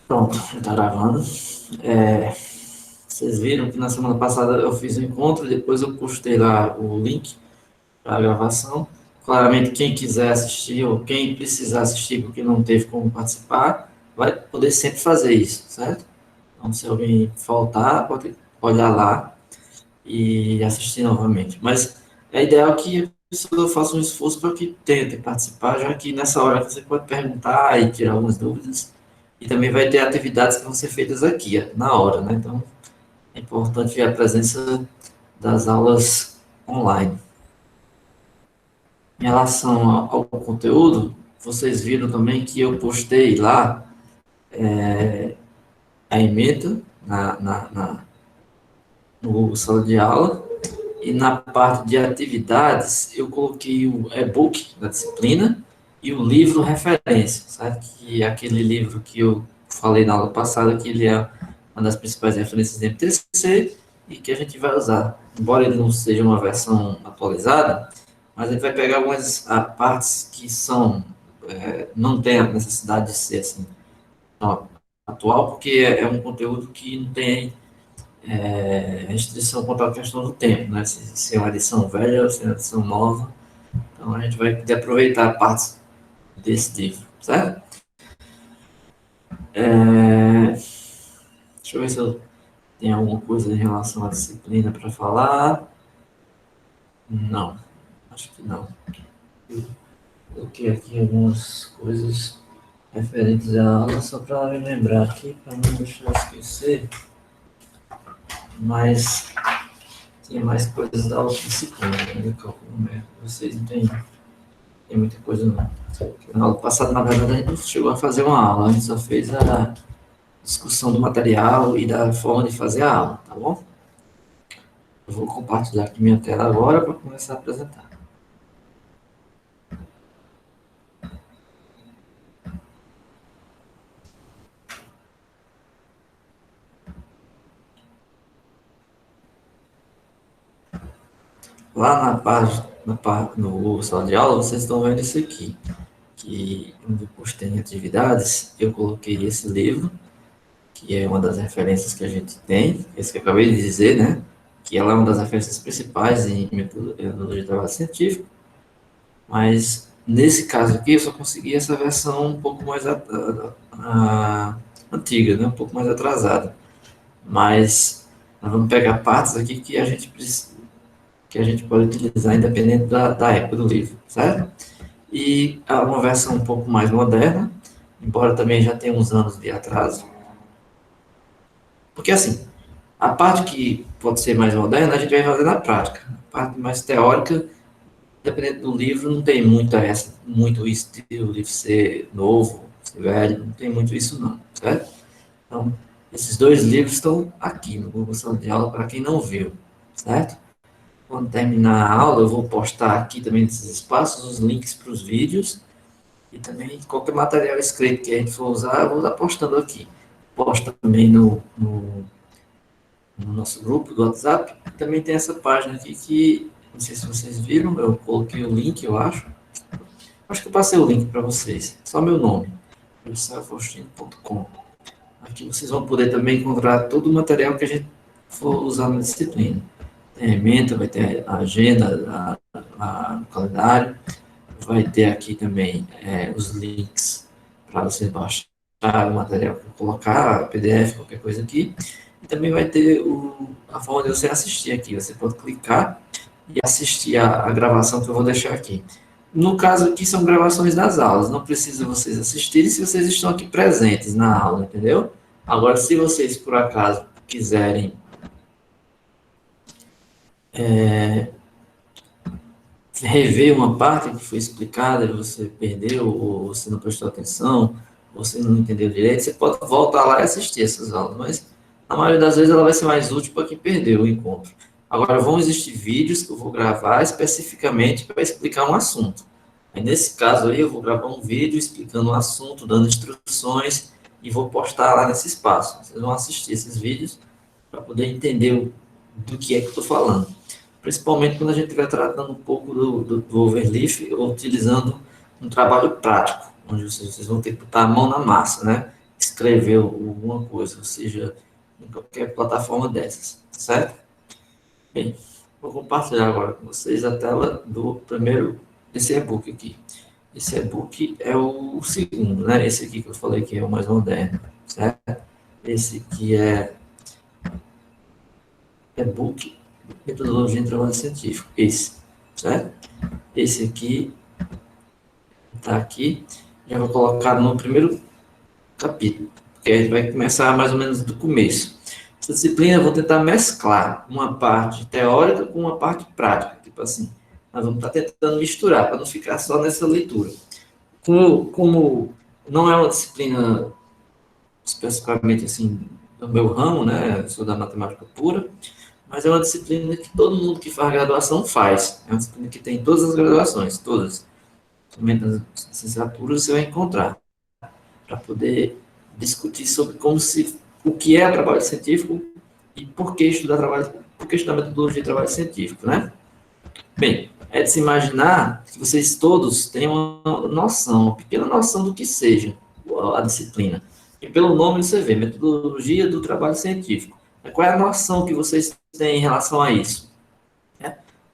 Pronto, está gravando. É, vocês viram que na semana passada eu fiz o encontro, depois eu postei lá o link para a gravação. Claramente, quem quiser assistir ou quem precisar assistir porque não teve como participar, vai poder sempre fazer isso, certo? Então, se alguém faltar, pode olhar lá e assistir novamente. Mas é ideal que a pessoa faça um esforço para que tente participar, já que nessa hora você pode perguntar e tirar algumas dúvidas. E também vai ter atividades que vão ser feitas aqui, na hora, né? Então, é importante ver a presença das aulas online. Em relação ao conteúdo, vocês viram também que eu postei lá a ementa no Google Sala de Aula, e na parte de atividades eu coloquei o e-book da disciplina e o livro referência, sabe? Que é aquele livro que eu falei na aula passada, que ele é uma das principais referências do MTC e que a gente vai usar. Embora ele não seja uma versão atualizada, mas a gente vai pegar algumas partes que são, não tem a necessidade de ser assim, atual, porque é um conteúdo que não tem restrição quanto à questão do tempo, né? Se é uma edição velha ou se é uma edição nova. Então a gente vai poder aproveitar partes desse livro, certo? Deixa eu ver se eu tenho alguma coisa em relação à disciplina para falar. Não, acho que não. Eu coloquei aqui algumas coisas referentes à aula, só para me lembrar aqui, para não deixar eu esquecer, mas tinha mais coisas da outra disciplina, né? Vocês não tem muita coisa não. Na aula passada, na verdade, a gente não chegou a fazer uma aula, a gente só fez a discussão do material e da forma de fazer a aula, tá bom? Eu vou compartilhar aqui minha tela agora para começar a apresentar. Lá no sala de aula, vocês estão vendo isso aqui, que onde eu postei em atividades, eu coloquei esse livro, que é uma das referências que a gente tem, esse que eu acabei de dizer, né? Que ela é uma das referências principais em metodologia de trabalho científico, mas nesse caso aqui eu só consegui essa versão um pouco mais antiga, né? Um pouco mais atrasada. Mas nós vamos pegar partes aqui que a gente pode utilizar independente da época do livro, certo? E há uma versão um pouco mais moderna, embora também já tenha uns anos de atraso. Porque assim, a parte que pode ser mais moderna, a gente vai fazer na prática. A parte mais teórica, dependendo do livro, não tem muito isso de o livro ser novo, ser velho, não tem muito isso não, certo? Então, esses dois livros estão aqui no Google Sala de Aula para quem não viu, certo? Quando terminar a aula, eu vou postar aqui também nesses espaços os links para os vídeos e também qualquer material escrito que a gente for usar, eu vou estar postando aqui. Posto também no nosso grupo do WhatsApp. Também tem essa página aqui que, não sei se vocês viram, eu coloquei o link, eu acho. Acho que eu passei o link para vocês. Só meu nome, faustino.com. Aqui vocês vão poder também encontrar todo o material que a gente for usar na disciplina. Tem a ementa, vai ter a agenda, o calendário, vai ter aqui também os links para você baixar o material que eu colocar, PDF, qualquer coisa aqui. E também vai ter a forma de você assistir aqui. Você pode clicar e assistir a gravação que eu vou deixar aqui. No caso aqui são gravações das aulas, não precisa vocês assistirem se vocês estão aqui presentes na aula, entendeu? Agora, se vocês por acaso quiserem rever uma parte que foi explicada e você perdeu, ou você não prestou atenção, ou você não entendeu direito, você pode voltar lá e assistir essas aulas, mas na maioria das vezes ela vai ser mais útil para quem perdeu o encontro. Agora, vão existir vídeos que eu vou gravar especificamente para explicar um assunto. Aí, nesse caso aí, eu vou gravar um vídeo explicando um assunto, dando instruções, e vou postar lá nesse espaço. Vocês vão assistir esses vídeos para poder entender do que é que eu estou falando. Principalmente quando a gente estiver tratando um pouco do overleaf, ou utilizando um trabalho prático, onde vocês vão ter que botar a mão na massa, né? escrever alguma coisa, ou seja, em qualquer plataforma dessas, certo? Bem, vou compartilhar agora com vocês a tela do primeiro, desse e-book aqui. Esse e-book é o segundo, né? Esse aqui que eu falei que é o mais moderno, certo? Esse aqui é e-book Metodologia de Trabalho Científico, esse, certo? Esse aqui está aqui, já vou colocar no primeiro capítulo, porque a gente vai começar mais ou menos do começo. Essa disciplina eu vou tentar mesclar uma parte teórica com uma parte prática, tipo assim, nós vamos estar tentando misturar, para não ficar só nessa leitura. Como não é uma disciplina especificamente assim do meu ramo, né, eu sou da matemática pura, mas é uma disciplina que todo mundo que faz graduação faz, é uma disciplina que tem todas as graduações, todas, somente nas licenciaturas você vai encontrar, para poder discutir sobre o que é trabalho científico e por que estudar metodologia de trabalho científico, né? Bem, é de se imaginar que vocês todos têm uma noção, uma pequena noção do que seja a disciplina. E pelo nome você vê, metodologia do trabalho científico. Qual é a noção que vocês têm em relação a isso?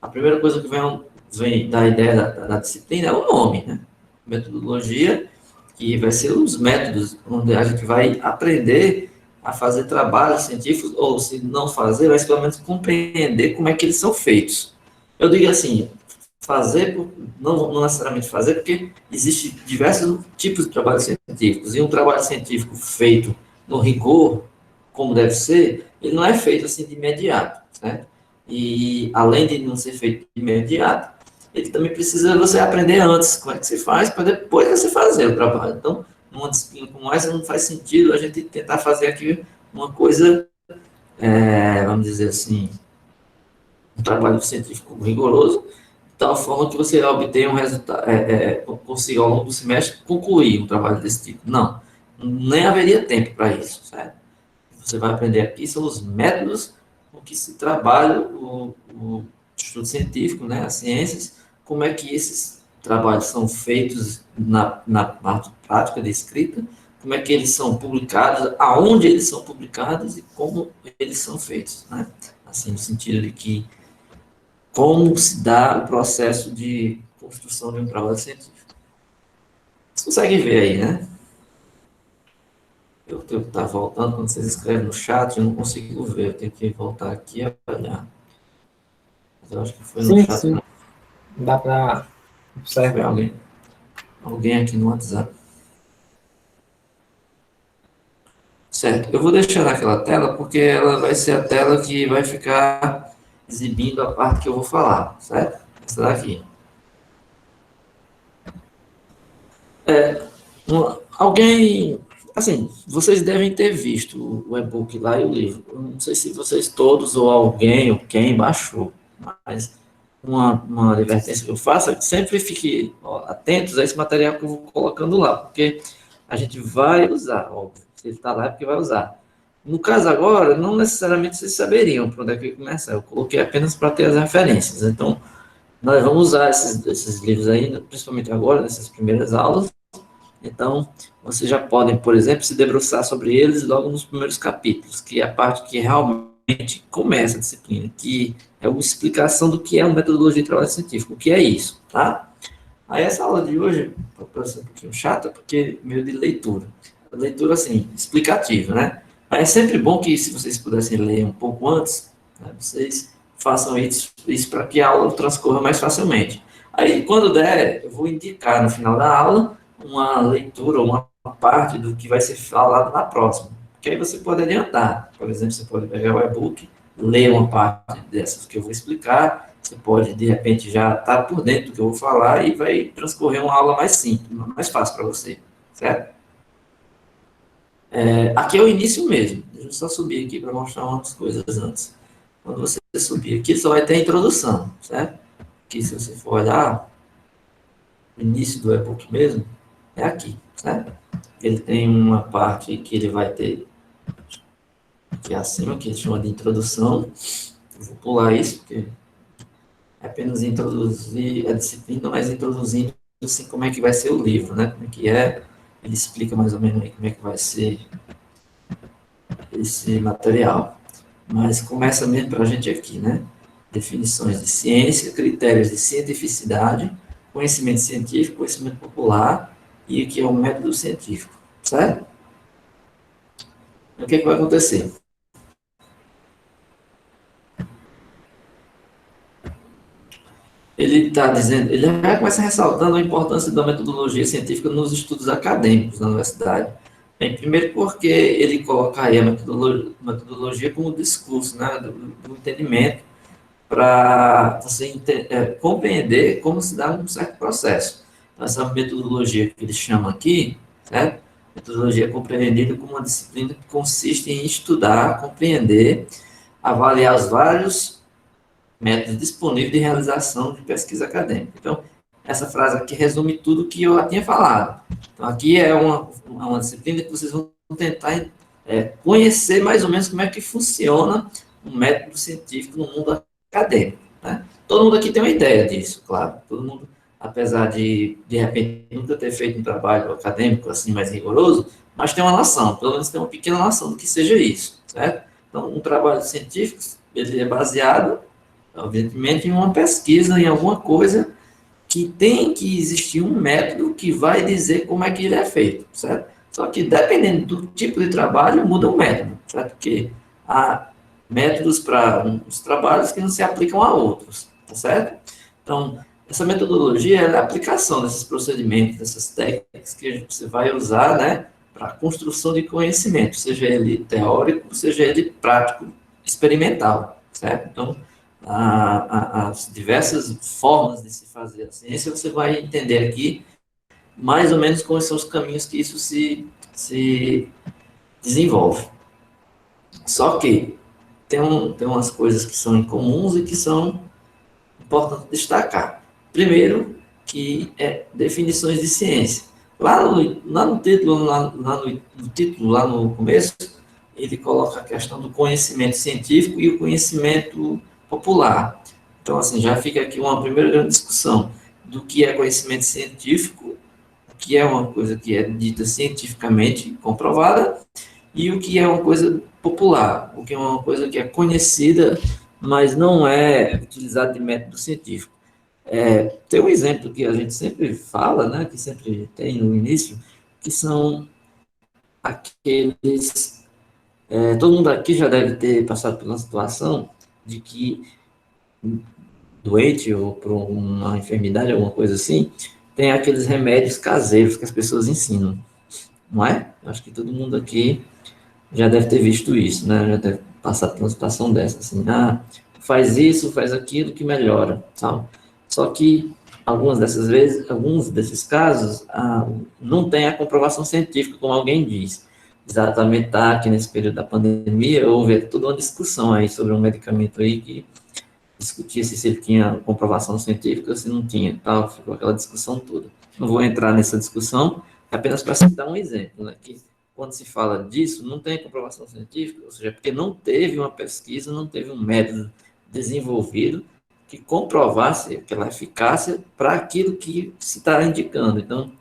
A primeira coisa que vem da ideia da disciplina é o nome, né? Metodologia, que vai ser os métodos onde a gente vai aprender a fazer trabalhos científicos, ou se não fazer, mas pelo menos compreender como é que eles são feitos. Eu digo assim, fazer, não necessariamente fazer, porque existem diversos tipos de trabalhos científicos, e um trabalho científico feito no rigor, como deve ser, ele não é feito assim de imediato, né? E além de não ser feito de imediato, ele também precisa você aprender antes como é que se faz, para depois você fazer o trabalho. Então, numa disciplina como essa, não faz sentido a gente tentar fazer aqui uma coisa, vamos dizer assim, um trabalho científico rigoroso, de tal forma que você obtenha um resultado, consiga ao longo do semestre concluir um trabalho desse tipo. Não, nem haveria tempo para isso, certo? Você vai aprender aqui são os métodos com que se trabalha o estudo científico, né, as ciências, como é que esses trabalhos são feitos na parte prática de escrita, como é que eles são publicados, aonde eles são publicados e como eles são feitos, né? Assim, no sentido de que como se dá o processo de construção de um trabalho científico. Você consegue ver aí, né? Eu tenho que estar voltando, quando vocês escrevem no chat, eu não consigo ver, eu tenho que voltar aqui e olhar. Mas eu acho que foi no Sim, chat, sim, não. dá para Foi observar. alguém aqui no WhatsApp. Certo, eu vou deixar naquela tela, porque ela vai ser a tela que vai ficar exibindo a parte que eu vou falar, certo? Essa daqui. Alguém, assim, vocês devem ter visto o e-book lá e o livro. Eu não sei se vocês todos ou alguém ou quem baixou, mas uma advertência que eu faço é que sempre fique atentos a esse material que eu vou colocando lá, porque a gente vai usar, óbvio. Se ele está lá é porque vai usar. No caso agora, não necessariamente vocês saberiam para onde é que eu ia começar. Eu coloquei apenas para ter as referências. Então, nós vamos usar esses livros aí, principalmente agora, nessas primeiras aulas. Então, vocês já podem, por exemplo, se debruçar sobre eles logo nos primeiros capítulos, que é a parte que realmente começa a disciplina, que é uma explicação do que é uma metodologia de trabalho científico, o que é isso, tá? Aí essa aula de hoje, para ser um pouquinho chata, porque é meio de leitura. Leitura, assim, explicativa, né? Mas é sempre bom que, se vocês pudessem ler um pouco antes, né, vocês façam isso para que a aula transcorra mais facilmente. Aí, quando der, eu vou indicar no final da aula uma leitura, uma parte do que vai ser falado na próxima. Que aí você pode adiantar. Por exemplo, você pode pegar o e-book, ler uma parte dessas que eu vou explicar, você pode, de repente, já estar por dentro do que eu vou falar e vai transcorrer uma aula mais simples, mais fácil para você, certo? Aqui é o início mesmo. Deixa eu só subir aqui para mostrar umas coisas antes. Quando você subir aqui, só vai ter a introdução, certo? Aqui, se você for olhar, o início do e-book mesmo, é aqui, certo? Ele tem uma parte que ele vai ter aqui acima, que ele chama de introdução. Eu vou pular isso, porque é apenas introduzir a disciplina, mas introduzindo assim como é que vai ser o livro, né? Como é que é ele explica mais ou menos aí como é que vai ser esse material. Mas começa mesmo para a gente aqui, né? Definições de ciência, critérios de cientificidade, conhecimento científico, conhecimento popular e o que é o método científico, certo? O que, é que vai acontecer? Ele está dizendo, ele já começa ressaltando a importância da metodologia científica nos estudos acadêmicos na universidade. Bem, primeiro porque ele coloca aí a metodologia como discurso, né, do entendimento, para você compreender como se dá um certo processo. Então, essa metodologia que ele chama aqui, certo? Metodologia é compreendida como uma disciplina que consiste em estudar, compreender, avaliar os vários métodos disponíveis de realização de pesquisa acadêmica. Então, essa frase aqui resume tudo que eu já tinha falado. Então, aqui é uma disciplina que vocês vão tentar conhecer mais ou menos como é que funciona um método científico no mundo acadêmico. Né? Todo mundo aqui tem uma ideia disso, claro. Todo mundo, apesar de repente, nunca ter feito um trabalho acadêmico assim mais rigoroso, mas tem uma noção, pelo menos tem uma pequena noção do que seja isso, certo? Então, um trabalho científico, ele é baseado evidentemente, em uma pesquisa, em alguma coisa que tem que existir um método que vai dizer como é que ele é feito, certo? Só que dependendo do tipo de trabalho, muda o método, certo? Porque há métodos para uns trabalhos que não se aplicam a outros, tá certo? Então, essa metodologia é a aplicação desses procedimentos, dessas técnicas que você vai usar, né, para a construção de conhecimento, seja ele teórico, seja ele prático, experimental, certo? Então, as diversas formas de se fazer a ciência, você vai entender aqui mais ou menos quais são os caminhos que isso se desenvolve. Só que tem umas coisas que são incomuns e que são importantes destacar. Primeiro, que é definições de ciência. Lá no título, no título, lá no começo, ele coloca a questão do conhecimento científico e o conhecimento popular. Então, assim, já fica aqui uma primeira grande discussão do que é conhecimento científico, o que é uma coisa que é dita cientificamente comprovada, e o que é uma coisa popular, o que é uma coisa que é conhecida, mas não é utilizada de método científico. Tem um exemplo que a gente sempre fala, né, que sempre tem no início, que são aqueles. Todo mundo aqui já deve ter passado por uma situação de que doente ou por uma enfermidade, alguma coisa assim, tem aqueles remédios caseiros que as pessoas ensinam, não é? Acho que todo mundo aqui já deve ter visto isso, né? Já deve passar por uma situação dessa, assim, faz isso, faz aquilo que melhora, tal. Só que algumas dessas vezes, alguns desses casos, não tem a comprovação científica, como alguém diz. Exatamente, tá, aqui nesse período da pandemia, houve toda uma discussão aí sobre um medicamento aí que discutia se ele tinha comprovação científica ou se não tinha, tal, ficou aquela discussão toda. Não vou entrar nessa discussão, é apenas para citar um exemplo, né, que quando se fala disso, não tem comprovação científica, ou seja, porque não teve uma pesquisa, não teve um método desenvolvido que comprovasse aquela eficácia para aquilo que se está indicando. Então,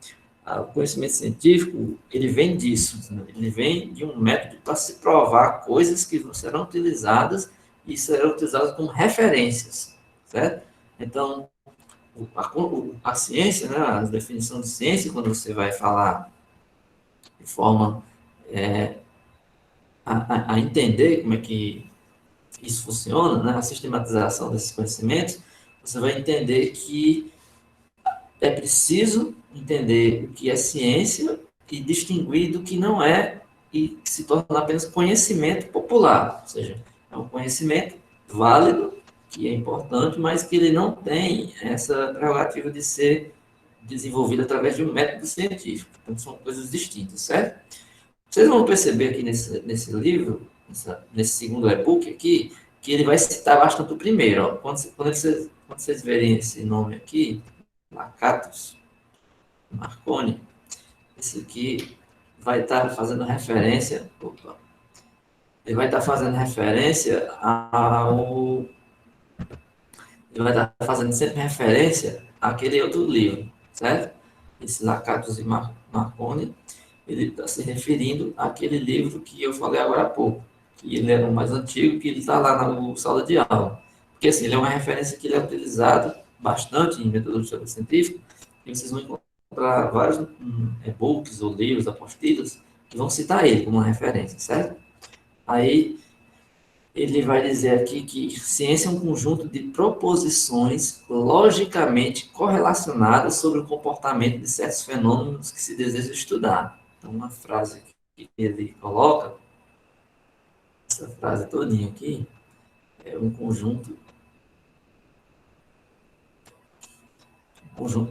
o conhecimento científico, ele vem disso, né? Ele vem de um método para se provar coisas que serão utilizadas e serão utilizadas como referências, certo? Então, a ciência, né, a definição de ciência, quando você vai falar de forma a entender como é que isso funciona, né, a sistematização desses conhecimentos, você vai entender que é preciso entender o que é ciência e distinguir do que não é e se torna apenas conhecimento popular, ou seja, é um conhecimento válido, que é importante, mas que ele não tem essa prerrogativa de ser desenvolvido através de um método científico. Então, são coisas distintas, certo? Vocês vão perceber aqui nesse livro, nesse segundo e-book aqui, que ele vai citar bastante o primeiro. Ó. Quando vocês verem esse nome aqui, Lacatus Marconi, esse aqui vai estar fazendo referência, ele vai estar fazendo referência ao, ele vai estar fazendo sempre referência àquele outro livro, certo? esse Lakatos e Marconi, ele está se referindo àquele livro que eu falei agora há pouco, que ele é o mais antigo, que ele está lá na sala de aula. Porque, assim, ele é uma referência que ele é utilizado bastante em metodologia científica, e vocês vão encontrar vários e-books ou livros, apostilas, que vão citar ele como uma referência, certo? Aí, ele vai dizer aqui que ciência é um conjunto de proposições logicamente correlacionadas sobre o comportamento de certos fenômenos que se deseja estudar. Então, uma frase que ele coloca, essa frase todinha aqui, é um conjunto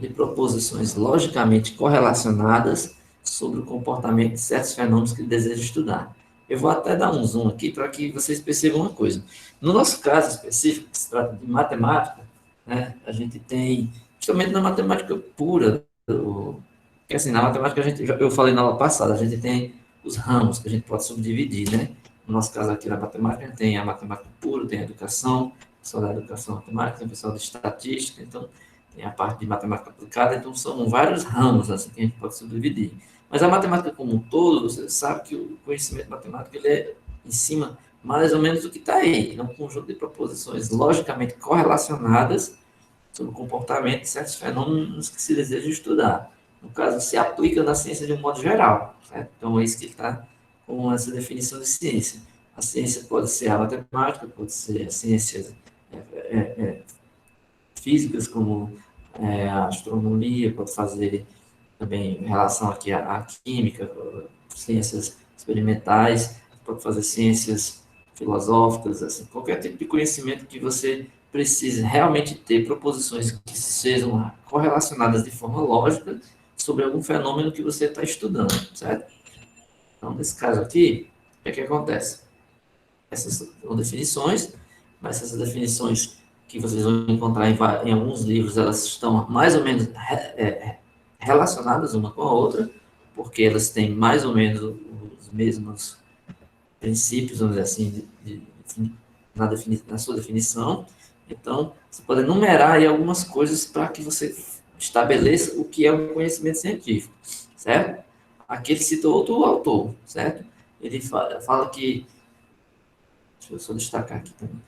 de proposições logicamente correlacionadas sobre o comportamento de certos fenômenos que deseja estudar. Eu vou até dar um zoom aqui para que vocês percebam uma coisa. No nosso caso específico, que se trata de matemática, né, a gente tem, justamente na matemática pura, porque assim, na matemática, eu falei na aula passada, a gente tem os ramos que a gente pode subdividir, né? No nosso caso aqui na matemática, a gente tem a matemática pura, tem a educação, pessoal da educação matemática, tem o pessoal de estatística, então tem a parte de matemática aplicada, então são vários ramos assim, que a gente pode subdividir. Mas a matemática como um todo, você sabe que o conhecimento matemático ele é em cima mais ou menos do que está aí. É um conjunto de proposições logicamente correlacionadas sobre o comportamento de certos fenômenos que se deseja estudar. No caso, se aplica na ciência de um modo geral. Certo? Então, é isso que ele está com essa definição de ciência. A ciência pode ser a matemática, pode ser as ciências físicas, como a astronomia, pode fazer também em relação aqui à química, ciências experimentais, pode fazer ciências filosóficas, assim, qualquer tipo de conhecimento que você precise realmente ter proposições que sejam correlacionadas de forma lógica sobre algum fenômeno que você está estudando, certo? Então, nesse caso aqui, o que é que acontece? Essas são definições, mas essas definições que vocês vão encontrar em alguns livros, elas estão mais ou menos relacionadas uma com a outra, porque elas têm mais ou menos os mesmos princípios, vamos dizer assim, na sua definição. Então, você pode enumerar aí algumas coisas para que você estabeleça o que é um conhecimento científico, certo? Aqui ele citou outro autor, certo? Ele fala que, deixa eu só destacar aqui também,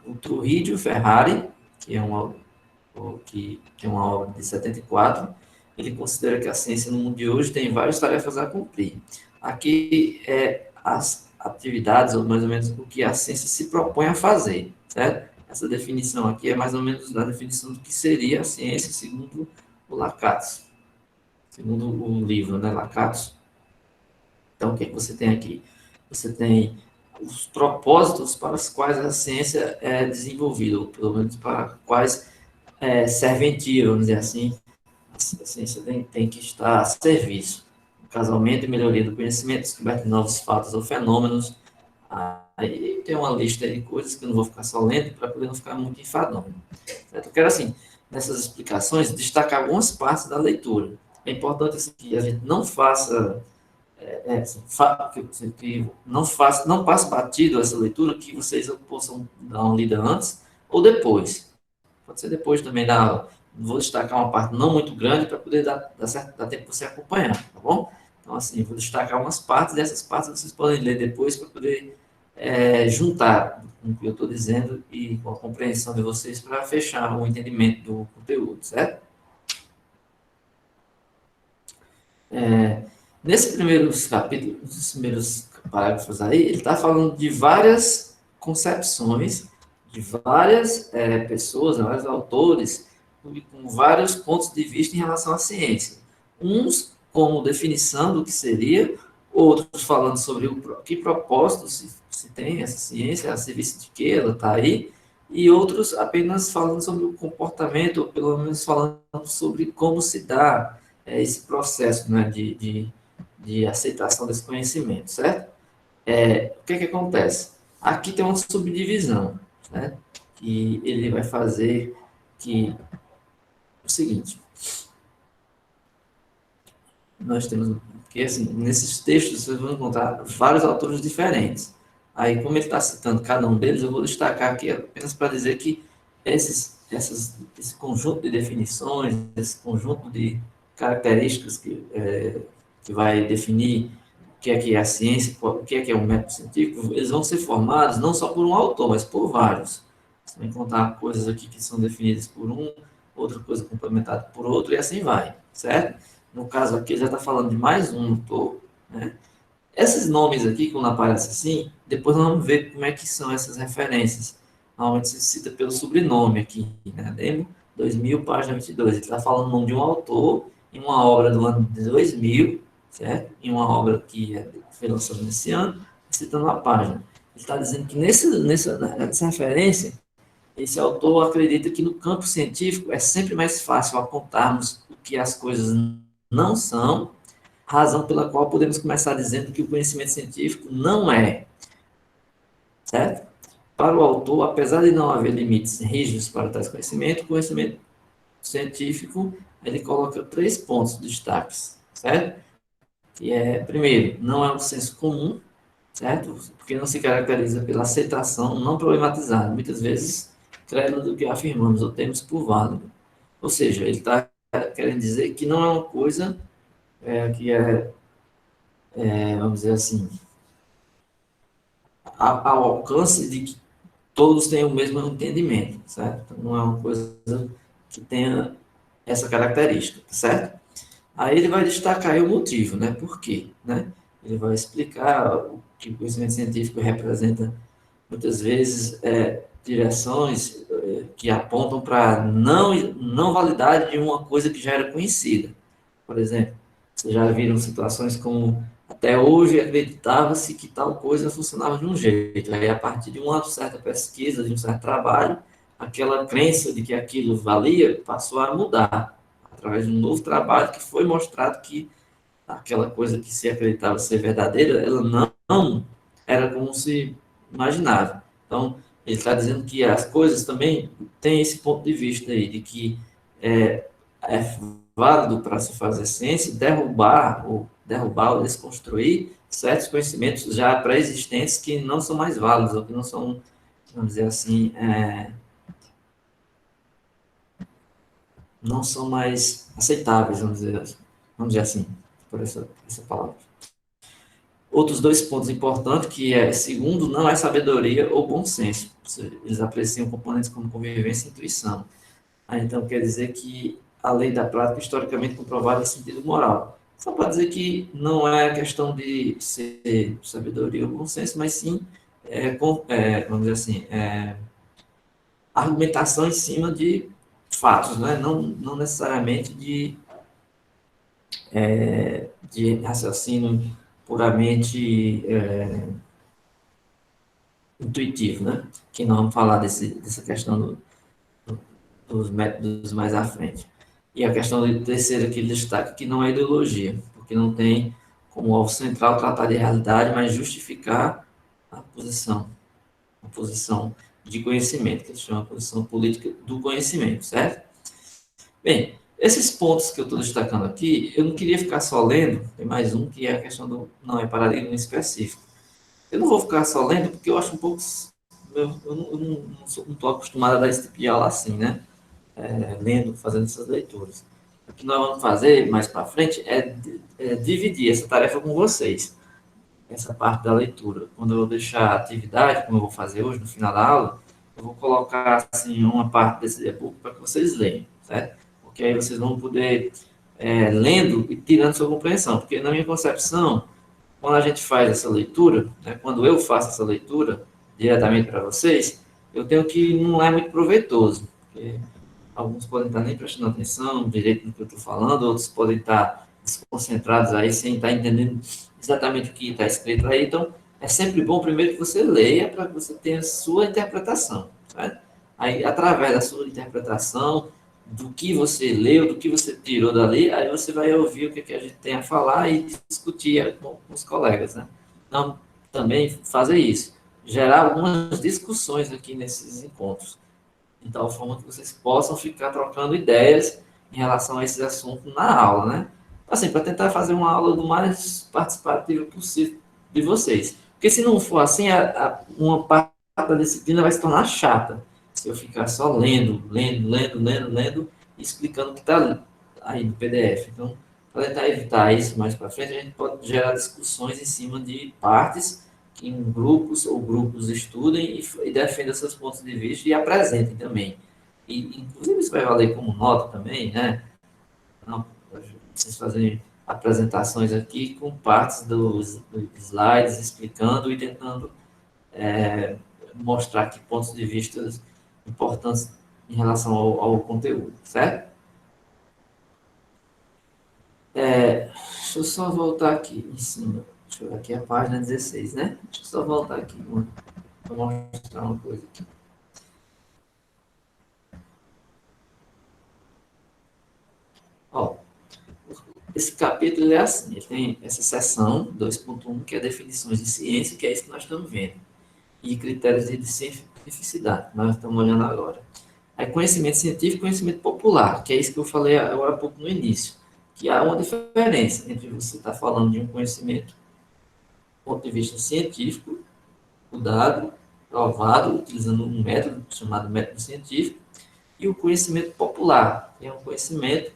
o Trujillo Ferrari, que é que tem uma obra de 74, ele considera que a ciência no mundo de hoje tem várias tarefas a cumprir. Aqui é as atividades, ou mais ou menos o que a ciência se propõe a fazer, certo? Essa definição aqui é mais ou menos a definição do que seria a ciência segundo o Lakatos, segundo o livro, né, Lakatos. Então, o que, é que você tem aqui? Você tem os propósitos para os quais a ciência é desenvolvida, ou pelo menos para quais serventia, vamos dizer assim, a ciência tem que estar a serviço. No caso, aumento e melhoria do conhecimento, descoberta de novos fatos ou fenômenos. Aí tem uma lista de coisas que eu não vou ficar só lendo para poder não ficar muito enfadonho. Certo? Eu quero, assim, nessas explicações, destacar algumas partes da leitura. É importante assim, que a gente não faça que não passe batido essa leitura, que vocês possam dar uma lida antes ou depois. Pode ser depois também da aula. Vou destacar uma parte não muito grande para poder dar tempo para você acompanhar, tá bom? Então, assim, vou destacar umas partes, dessas partes vocês podem ler depois para poder juntar com o que eu estou dizendo e com a compreensão de vocês para fechar o entendimento do conteúdo, certo? Nesses primeiros capítulos, nos primeiros parágrafos aí, ele está falando de várias concepções, de várias pessoas, vários autores, com vários pontos de vista em relação à ciência. Uns como definição do que seria, outros falando sobre que propósito se tem essa ciência, a serviço de que ela está aí, e outros apenas falando sobre o comportamento, ou pelo menos falando sobre como se dá esse processo, né, de aceitação desse conhecimento, certo? O que acontece? Aqui tem uma subdivisão, né, que ele vai fazer que é o seguinte, nós temos, porque assim, nesses textos vocês vão encontrar vários autores diferentes. Aí, como ele está citando cada um deles, eu vou destacar aqui apenas para dizer que esses esse conjunto de definições, esse conjunto de características que vai definir o que é a ciência, o que é um método científico, eles vão ser formados não só por um autor, mas por vários. Você vai encontrar coisas aqui que são definidas por um, outra coisa complementada por outro, e assim vai, certo? No caso aqui, já está falando de mais um autor, né? Esses nomes aqui, quando aparecem assim, depois nós vamos ver como é que são essas referências. Normalmente se cita pelo sobrenome aqui, né? Demo 2000, página 22. Ele está falando o nome de um autor em uma obra do ano de 2000, certo? Em uma obra que foi lançada nesse ano, citando a página. Ele está dizendo que nessa referência, esse autor acredita que no campo científico é sempre mais fácil apontarmos o que as coisas não são, razão pela qual podemos começar dizendo que o conhecimento científico não é, certo? Para o autor, apesar de não haver limites rígidos para tais conhecimentos, o conhecimento científico, ele coloca 3 pontos de destaques, certo? Que é, primeiro, não é um senso comum, certo? Porque não se caracteriza pela aceitação não problematizada, muitas vezes, crédito do que afirmamos ou temos por válido. Ou seja, ele está querendo dizer que não é uma coisa que vamos dizer assim, ao alcance de que todos tenham o mesmo entendimento, certo? Então, não é uma coisa que tenha essa característica, certo? Aí ele vai destacar aí o motivo, né? Por quê, né? Ele vai explicar o que o conhecimento científico representa, muitas vezes, direções que apontam para a não validade de uma coisa que já era conhecida. Por exemplo, vocês já viram situações como até hoje acreditava-se que tal coisa funcionava de um jeito. Aí, a partir de uma certa pesquisa, de um certo trabalho, aquela crença de que aquilo valia passou a mudar, através de um novo trabalho que foi mostrado que aquela coisa que se acreditava ser verdadeira, ela não era como se imaginava. Então, ele está dizendo que as coisas também têm esse ponto de vista aí, de que é válido para se fazer ciência derrubar ou desconstruir certos conhecimentos já pré-existentes que não são mais válidos, ou que não são, vamos dizer assim, não são mais aceitáveis, vamos dizer assim, por essa palavra. Outros 2 pontos importantes, que segundo, não é sabedoria ou bom senso. Eles apreciam componentes como convivência e intuição. Então, quer dizer que a lei da prática historicamente comprovada em sentido moral. Só para dizer que não é questão de ser sabedoria ou bom senso, mas sim, vamos dizer assim, argumentação em cima de fatos, né? Não necessariamente de raciocínio puramente intuitivo, né? Que nós vamos falar dessa questão dos métodos mais à frente. E a questão de terceira que ele destaca, que não é ideologia, porque não tem como alvo central tratar de realidade, mas justificar a posição de conhecimento, que ele chama a posição política do conhecimento, certo? Bem, esses pontos que eu estou destacando aqui, eu não queria ficar só lendo, tem mais um que é a questão do não é paradigma específico. Eu não vou ficar só lendo, porque eu acho um pouco. Eu não estou acostumado a dar esse tipo de aula assim, né? Lendo, fazendo essas leituras. O que nós vamos fazer mais para frente é dividir essa tarefa com vocês, essa parte da leitura. Quando eu vou deixar a atividade, como eu vou fazer hoje no final da aula, eu vou colocar assim, uma parte desse e-book para que vocês leiam, certo? Porque aí vocês vão poder, lendo e tirando sua compreensão. Porque na minha concepção, quando a gente faz essa leitura, né, quando eu faço essa leitura diretamente para vocês, eu tenho que não é muito proveitoso. Porque alguns podem estar nem prestando atenção direito no que eu estou falando, outros podem estar desconcentrados aí, sem estar entendendo exatamente o que está escrito aí. Então, é sempre bom, primeiro, que você leia para que você tenha a sua interpretação. Certo? Aí, através da sua interpretação, do que você leu, do que você tirou dali, aí você vai ouvir o que a gente tem a falar e discutir com os colegas. Né? Então, também fazer isso. Gerar algumas discussões aqui nesses encontros de tal forma que vocês possam ficar trocando ideias em relação a esses assuntos na aula, né? Assim, para tentar fazer uma aula do mais participativa possível de vocês. Porque se não for assim, uma parte da disciplina vai se tornar chata. se eu ficar só lendo, e explicando o que está aí no PDF. Então, para tentar evitar isso mais para frente, a gente pode gerar discussões em cima de partes que em grupos ou grupos estudem e defendam seus pontos de vista e apresentem também. E, inclusive, isso vai valer como nota também, né? Não, vocês fazem apresentações aqui com partes dos slides explicando e tentando mostrar aqui pontos de vista importantes em relação ao conteúdo, certo? Deixa eu só voltar aqui em cima. Deixa eu ver aqui a página 16, né? Deixa eu só voltar aqui para mostrar uma coisa aqui. Ó, esse capítulo é assim, ele tem essa seção 2.1, que é definições de ciência, que é isso que nós estamos vendo, e critérios de cientificidade, que nós estamos olhando agora. Aí conhecimento científico e conhecimento popular, que é isso que eu falei agora há pouco no início, que há uma diferença entre você estar falando de um conhecimento do ponto de vista científico, estudado, provado, utilizando um método chamado método científico, e o conhecimento popular, que é um conhecimento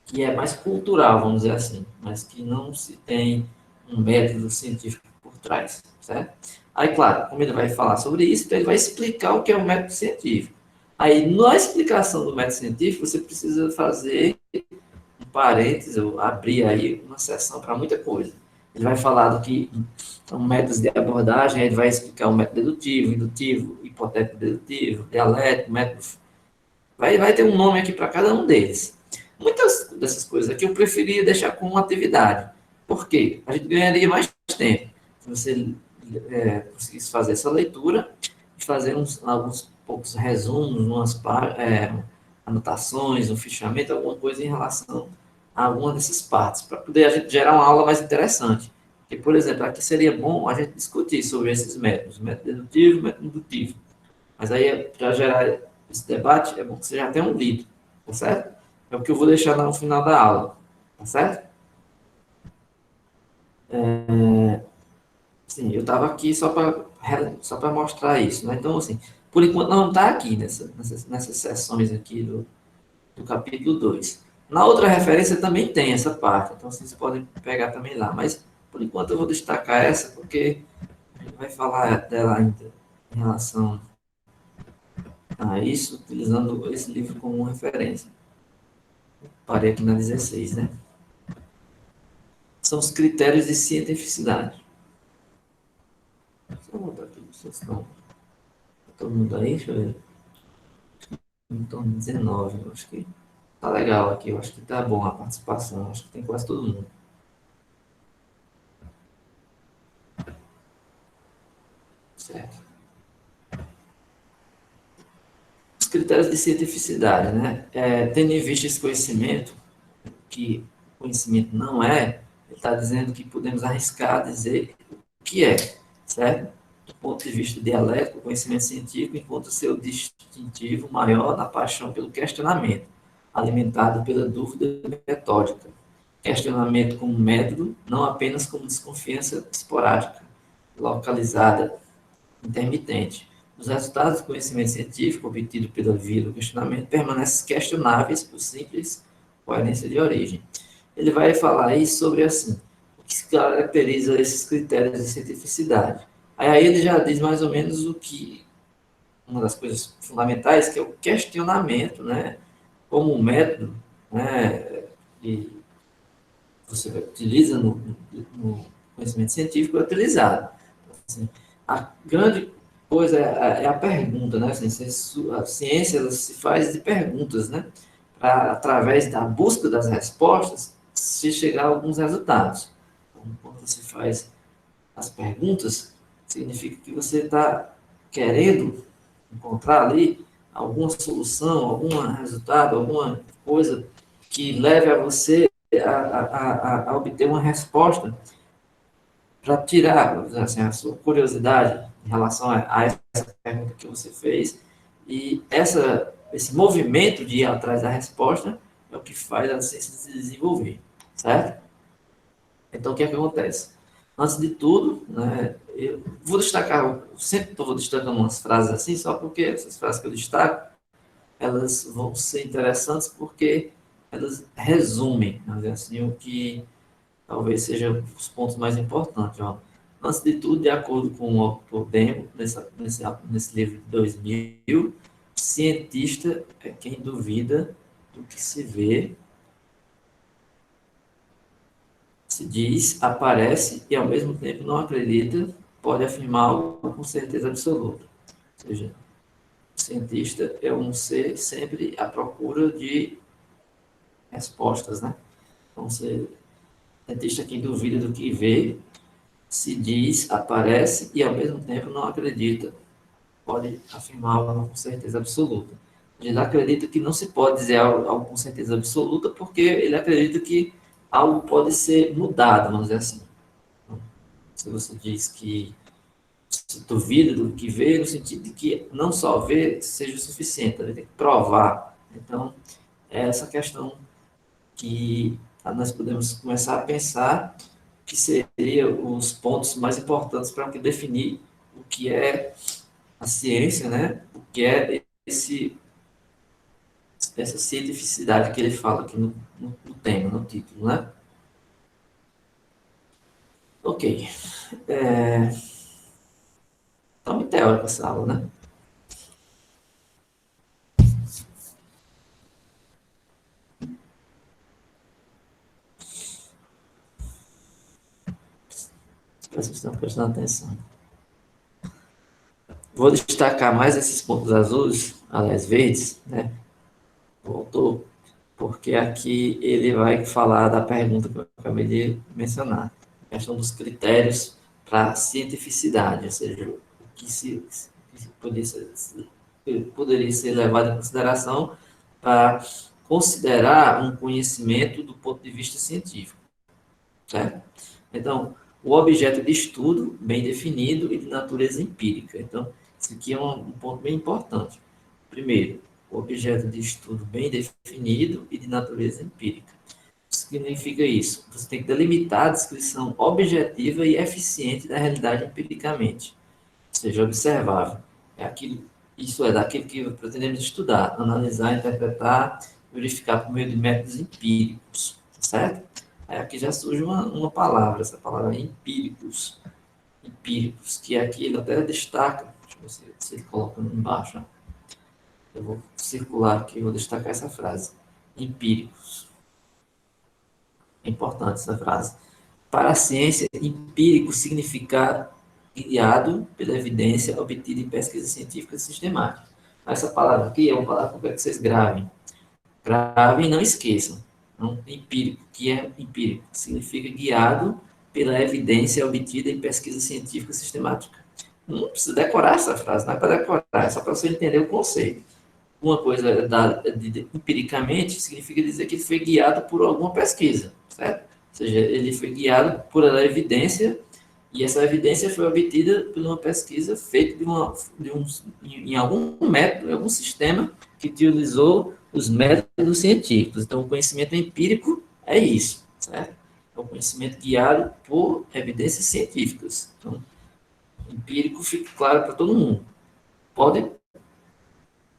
que é mais cultural, vamos dizer assim, mas que não se tem um método científico por trás, certo? Aí, claro, como ele vai falar sobre isso, então ele vai explicar o que é o método científico. Aí, na explicação do método científico, você precisa fazer um parênteses, ou abrir aí uma seção para muita coisa. Ele vai falar do que são métodos de abordagem, ele vai explicar o método dedutivo, indutivo, hipotético dedutivo, dialético, método. Vai ter um nome aqui para cada um deles. Muitas dessas coisas aqui eu preferia deixar como atividade. Por quê? A gente ganharia mais tempo. Se você conseguisse fazer essa leitura e fazer alguns poucos resumos, anotações, um fichamento, alguma coisa em relação a alguma dessas partes, para poder a gente gerar uma aula mais interessante. Porque, por exemplo, aqui seria bom a gente discutir sobre esses métodos, método dedutivo e método indutivo. Mas aí, para gerar esse debate, é bom que você já tenha um lido, tá certo? É o que eu vou deixar lá no final da aula, tá certo? Sim, eu estava aqui só para mostrar isso, né? Então, assim, por enquanto não está aqui nessas sessões aqui do capítulo 2. Na outra referência também tem essa parte, então vocês podem pegar também lá, mas por enquanto eu vou destacar essa porque a gente vai falar dela ainda em relação a isso, utilizando esse livro como referência. Parei aqui na 16, né? São os critérios de cientificidade. Deixa eu botar aqui, vocês estão. Todo mundo aí? Deixa eu ver. Então, 19, eu acho que tá legal aqui, eu acho que tá bom a participação, acho que tem quase todo mundo. Certo. Os critérios de cientificidade, né? Tendo em vista esse conhecimento, que conhecimento não é, ele está dizendo que podemos arriscar dizer o que é, certo? Do ponto de vista dialético, o conhecimento científico encontra seu distintivo maior na paixão pelo questionamento, alimentado pela dúvida metódica. Questionamento como método, não apenas como desconfiança esporádica, localizada, intermitente. Os resultados do conhecimento científico obtido pela via do questionamento permanecem questionáveis por simples coerência de origem. Ele vai falar aí sobre assim, o que se caracteriza esses critérios de cientificidade. Aí ele já diz mais ou menos o que, uma das coisas fundamentais, que é o questionamento, né, como um método, né, que você utiliza no conhecimento científico, é utilizado. Assim, a grande coisa é a pergunta, né? Assim, a ciência se faz de perguntas, né? Para, através da busca das respostas, se chegar a alguns resultados. Então, quando você faz as perguntas, significa que você está querendo encontrar ali alguma solução, algum resultado, alguma coisa que leve a você a obter uma resposta para tirar assim, a sua curiosidade em relação a essa pergunta que você fez. E esse movimento de ir atrás da resposta é o que faz a ciência se desenvolver, certo? Então, o que é que acontece? Antes de tudo, né, eu vou destacar, sempre estou destacando umas frases assim, só porque essas frases que eu destaco, elas vão ser interessantes porque elas resumem, vamos dizer assim, o que talvez seja os pontos mais importantes. Ó. Antes de tudo, de acordo com o autor Demo, nesse livro de 2000, cientista é quem duvida do que se vê, se diz, aparece e ao mesmo tempo não acredita, pode afirmar algo com certeza absoluta. Ou seja, o cientista é um ser sempre à procura de respostas, né? Então, ser cientista é quem duvida do que vê, se diz, aparece e ao mesmo tempo não acredita, pode afirmar algo com certeza absoluta. Ele acredita que não se pode dizer algo com certeza absoluta porque ele acredita que algo pode ser mudado, vamos dizer assim. Então, se você diz que se duvida do que vê, no sentido de que não só ver seja o suficiente, ele tem que provar. Então, é essa questão que nós podemos começar a pensar que seriam os pontos mais importantes para definir o que é a ciência, né? O que é essa cientificidade que ele fala aqui no tema, no título, né? Ok. É, tá muito teórica essa aula, né? Parece que estão prestando atenção. Vou destacar mais esses pontos azuis, aliás, verdes, né? Voltou, porque aqui ele vai falar da pergunta que eu acabei de mencionar, a questão dos critérios para a cientificidade, ou seja, o que poderia ser levado em consideração para considerar um conhecimento do ponto de vista científico, certo? Então, o objeto de estudo bem definido e de natureza empírica. Então, isso aqui é um ponto bem importante. Primeiro, o objeto de estudo bem definido e de natureza empírica. O que significa isso? Você tem que delimitar a descrição objetiva e eficiente da realidade empiricamente, ou seja, observável. É aquilo, isso é daquilo que pretendemos estudar, analisar, interpretar, verificar por meio de métodos empíricos, certo? Aí aqui já surge uma palavra, essa palavra é empíricos, empíricos, que aqui ele até destaca, deixa eu ver se ele coloca embaixo, ó. Eu vou circular aqui, vou destacar essa frase, empíricos, é importante essa frase. Para a ciência, empírico significa guiado pela evidência obtida em pesquisa científica sistemática. Essa palavra aqui é uma palavra que eu quero que vocês gravem. Gravem e não esqueçam. Então, empírico, que é empírico, significa guiado pela evidência obtida em pesquisa científica sistemática. Não precisa decorar essa frase, não é para decorar, é só para você entender o conceito. Uma coisa empiricamente significa dizer que ele foi guiado por alguma pesquisa, certo? Ou seja, ele foi guiado por uma evidência e essa evidência foi obtida por uma pesquisa feita em algum método, em algum sistema que utilizou os métodos científicos. Então, o conhecimento empírico é isso, certo? É o conhecimento guiado por evidências científicas. Então, empírico fica claro para todo mundo. Pode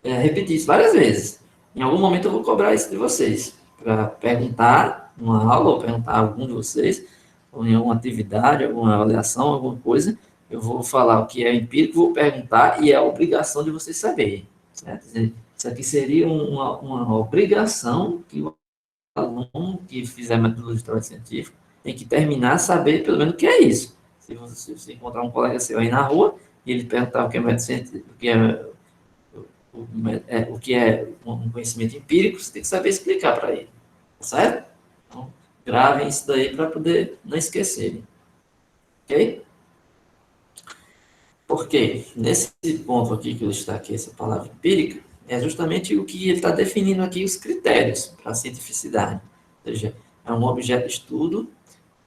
repetir isso várias vezes. Em algum momento eu vou cobrar isso de vocês, para perguntar numa aula, ou perguntar a algum de vocês, ou em alguma atividade, alguma avaliação, alguma coisa, eu vou falar o que é empírico, vou perguntar, e é a obrigação de vocês saberem. Certo? Isso aqui seria uma obrigação que o aluno que fizer metodologia de trabalho científico tem que terminar a saber pelo menos o que é isso. Se você encontrar um colega seu aí na rua, e ele perguntar o que é método científico, o que é o que é um conhecimento empírico, você tem que saber explicar para ele, certo? Então, gravem isso daí para poder não esquecerem, ok? Porque nesse ponto aqui que eu destaquei, essa palavra empírica, é justamente o que ele está definindo aqui, os critérios para a cientificidade. Ou seja, é um objeto de estudo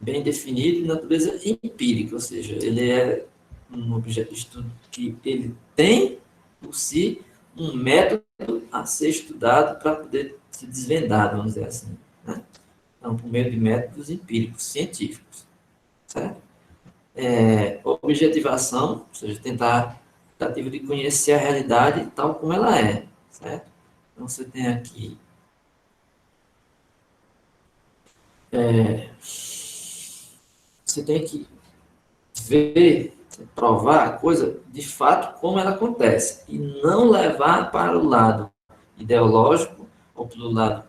bem definido de natureza empírica, ou seja, ele é um objeto de estudo que ele tem por si um método a ser estudado para poder ser desvendado, vamos dizer assim. Né? Então, por meio de métodos empíricos, científicos. Certo? Objetivação, ou seja, tentativa de conhecer a realidade tal como ela é, certo? Então, você tem aqui, você tem que ver, provar a coisa de fato como ela acontece e não levar para o lado ideológico ou para o lado,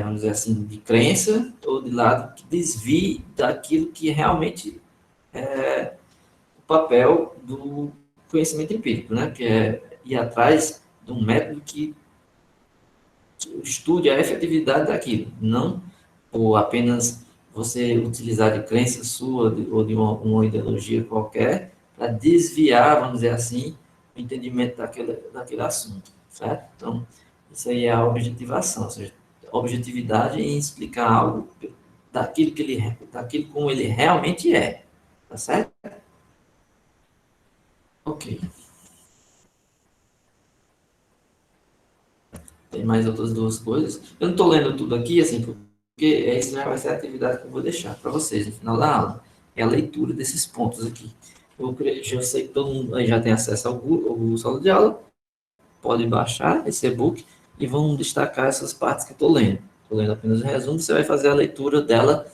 vamos dizer assim, de crença ou de lado que desvie daquilo que realmente é o papel do conhecimento empírico, né? Que é ir atrás de um método que estude a efetividade daquilo, não ou apenas você utilizar de crença sua ou de uma ideologia qualquer para desviar, vamos dizer assim, o entendimento daquele assunto, certo? Então, isso aí é a objetivação, ou seja, objetividade em explicar algo daquilo como ele realmente é, tá certo? Ok. Tem mais outras duas coisas. Eu não estou lendo tudo aqui, assim, porque isso já vai ser a atividade que eu vou deixar para vocês no final da aula. É a leitura desses pontos aqui. Já sei que todo mundo aí já tem acesso ao solo de aula, pode baixar esse e-book e vão destacar essas partes que eu estou lendo. Estou lendo apenas o resumo, você vai fazer a leitura dela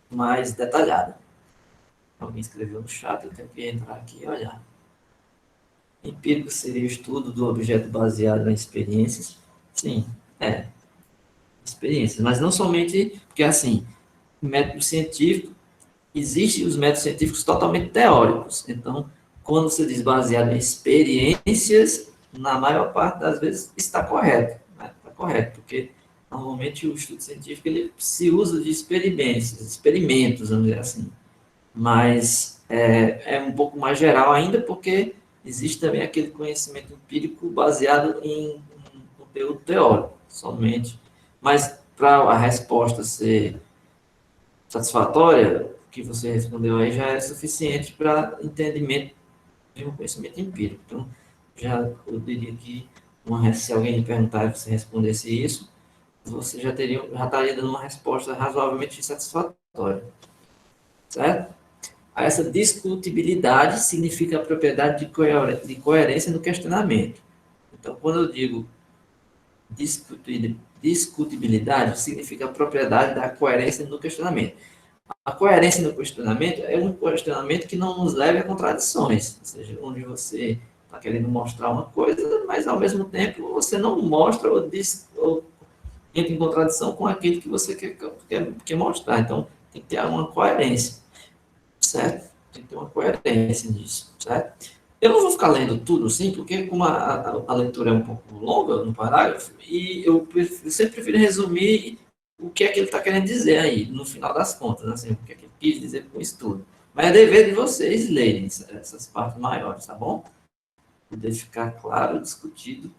mais detalhada. Alguém escreveu no chat, eu tenho que entrar aqui e olhar. Empírico seria o estudo do objeto baseado em experiências. Sim, experiências, mas não somente porque, assim, método científico, existem os métodos científicos totalmente teóricos. Então, quando se diz baseado em experiências, na maior parte das vezes está correto. Né? Está correto, porque normalmente o estudo científico ele se usa de experimentos, vamos dizer assim. Mas é um pouco mais geral ainda, porque existe também aquele conhecimento empírico baseado em conteúdo teórico, somente. Mas para a resposta ser satisfatória, o que você respondeu aí já é suficiente para entendimento de um conhecimento empírico. Então, já eu diria que se alguém lhe perguntar e você respondesse isso, você já estaria dando uma resposta razoavelmente satisfatória, certo? Essa discutibilidade significa a propriedade de coerência no questionamento. Então, quando eu digo discutibilidade, significa a propriedade da coerência no questionamento. A coerência no questionamento é um questionamento que não nos leve a contradições, ou seja, onde você está querendo mostrar uma coisa, mas ao mesmo tempo você não mostra ou entra em contradição com aquilo que você quer mostrar. Então, tem que ter uma coerência, certo? Tem que ter uma coerência nisso, certo? Eu não vou ficar lendo tudo, sim, porque como a leitura é um pouco longa no parágrafo, e eu sempre prefiro resumir o que é que ele está querendo dizer aí, no final das contas, né? Assim, o que é que ele quis dizer com isso tudo. Mas é dever de vocês lerem essas partes maiores, tá bom? Poder ficar claro, discutido,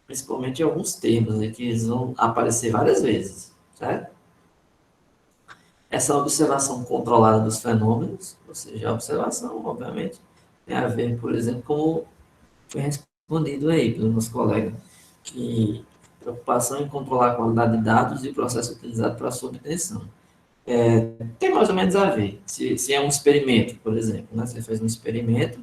principalmente alguns termos aí que eles vão aparecer várias vezes, certo? Essa observação controlada dos fenômenos, ou seja, a observação, obviamente, tem a ver, por exemplo, como foi respondido aí pelo nosso colega, que preocupação em controlar a qualidade de dados e o processo utilizado para sua obtenção. Tem mais ou menos a ver. Se é um experimento, por exemplo, né? Você fez um experimento,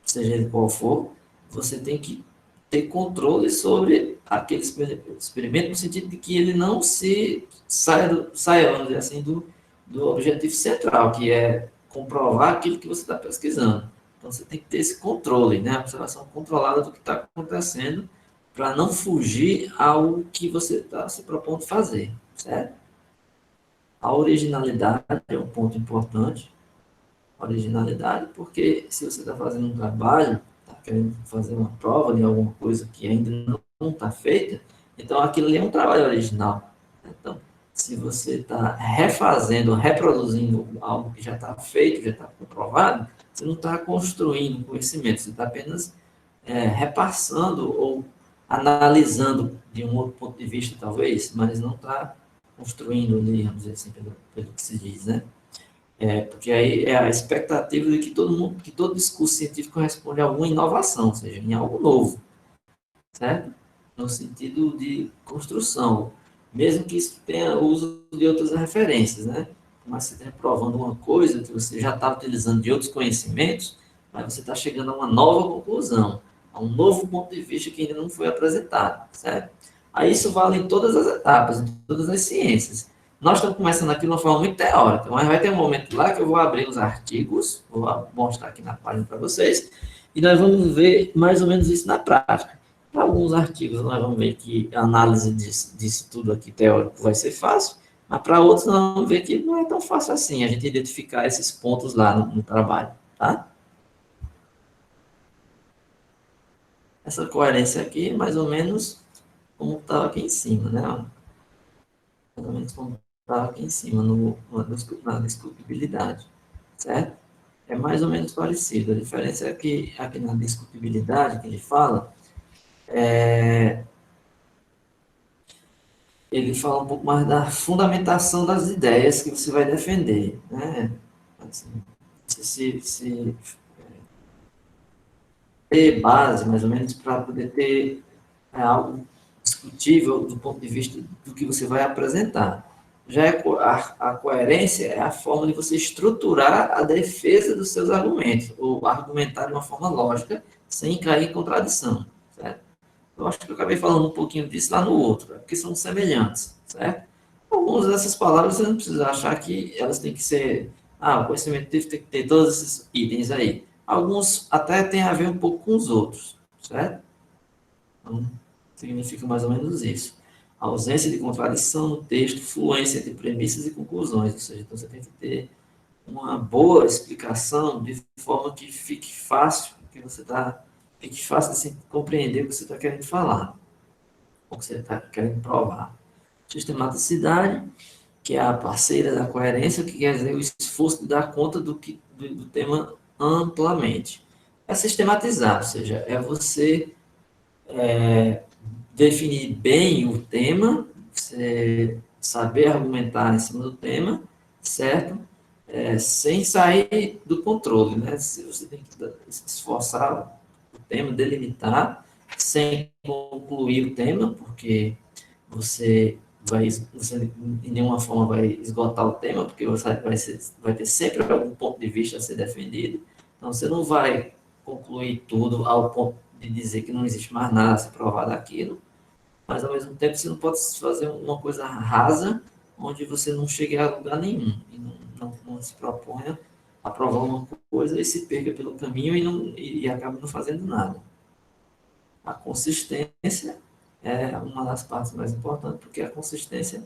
seja ele qual for, você tem que ter controle sobre aquele experimento, no sentido de que ele não saia vamos dizer assim, do objetivo central, que é comprovar aquilo que você está pesquisando. Então, você tem que ter esse controle, né? A observação controlada do que está acontecendo, para não fugir ao que você está se propondo fazer, certo? A originalidade é um ponto importante, originalidade, porque se você está fazendo um trabalho, está querendo fazer uma prova de alguma coisa que ainda não está feita, então aquilo ali é um trabalho original. Então, se você está refazendo, reproduzindo algo que já está feito, já está comprovado, você não está construindo conhecimento, você está apenas repassando ou analisando de um outro ponto de vista, talvez, mas não está construindo, digamos assim, pelo que se diz, né? Porque aí é a expectativa de que que todo discurso científico responde a alguma inovação, ou seja, em algo novo, certo? No sentido de construção, mesmo que isso tenha uso de outras referências, né? mais você está provando uma coisa que você já está utilizando de outros conhecimentos, mas você está chegando a uma nova conclusão, a um novo ponto de vista que ainda não foi apresentado, certo? Aí isso vale em todas as etapas, em todas as ciências. Nós estamos começando aqui de uma forma muito teórica, mas vai ter um momento lá que eu vou abrir os artigos, vou mostrar aqui na página para vocês, e nós vamos ver mais ou menos isso na prática. Para alguns artigos, nós vamos ver que a análise disso tudo aqui teórico vai ser fácil, mas para outros, nós vamos ver que não é tão fácil assim a gente identificar esses pontos lá no trabalho, tá? Essa coerência aqui, mais ou menos como estava aqui em cima, né? Mais ou menos como estava aqui em cima, na discutibilidade, certo? É mais ou menos parecido. A diferença é que aqui na discutibilidade que ele fala, ele fala um pouco mais da fundamentação das ideias que você vai defender, né? Assim, se ter base, mais ou menos, para poder ter algo discutível do ponto de vista do que você vai apresentar. Já a coerência é a forma de você estruturar a defesa dos seus argumentos, ou argumentar de uma forma lógica, sem cair em contradição, certo? Eu acho que eu acabei falando um pouquinho disso lá no outro, porque são semelhantes, certo? Algumas dessas palavras você não precisa achar que elas têm que ser, o conhecimento tem que ter todos esses itens aí. Alguns até têm a ver um pouco com os outros, certo? Então, significa mais ou menos isso. A ausência de contradição no texto, fluência entre premissas e conclusões, ou seja, então você tem que ter uma boa explicação de forma que fique fácil, que você tá, fique fácil de se compreender o que você está querendo falar, o que você está querendo provar. Sistematicidade, que é a parceira da coerência, que quer dizer o esforço de dar conta do tema amplamente. É sistematizar, ou seja, é você definir bem o tema, você saber argumentar em cima do tema, certo? Sem sair do controle, né? Você tem que se esforçar o tema, delimitar, sem concluir o tema, porque você de nenhuma forma vai esgotar o tema, porque vai ter sempre algum ponto de vista a ser defendido. Então, você não vai concluir tudo ao ponto de dizer que não existe mais nada a ser provado daquilo, mas ao mesmo tempo você não pode fazer uma coisa rasa, onde você não chegue a lugar nenhum, e não se proponha a provar uma coisa e se perca pelo caminho e acabe não fazendo nada. A consistência é uma das partes mais importantes, porque a consistência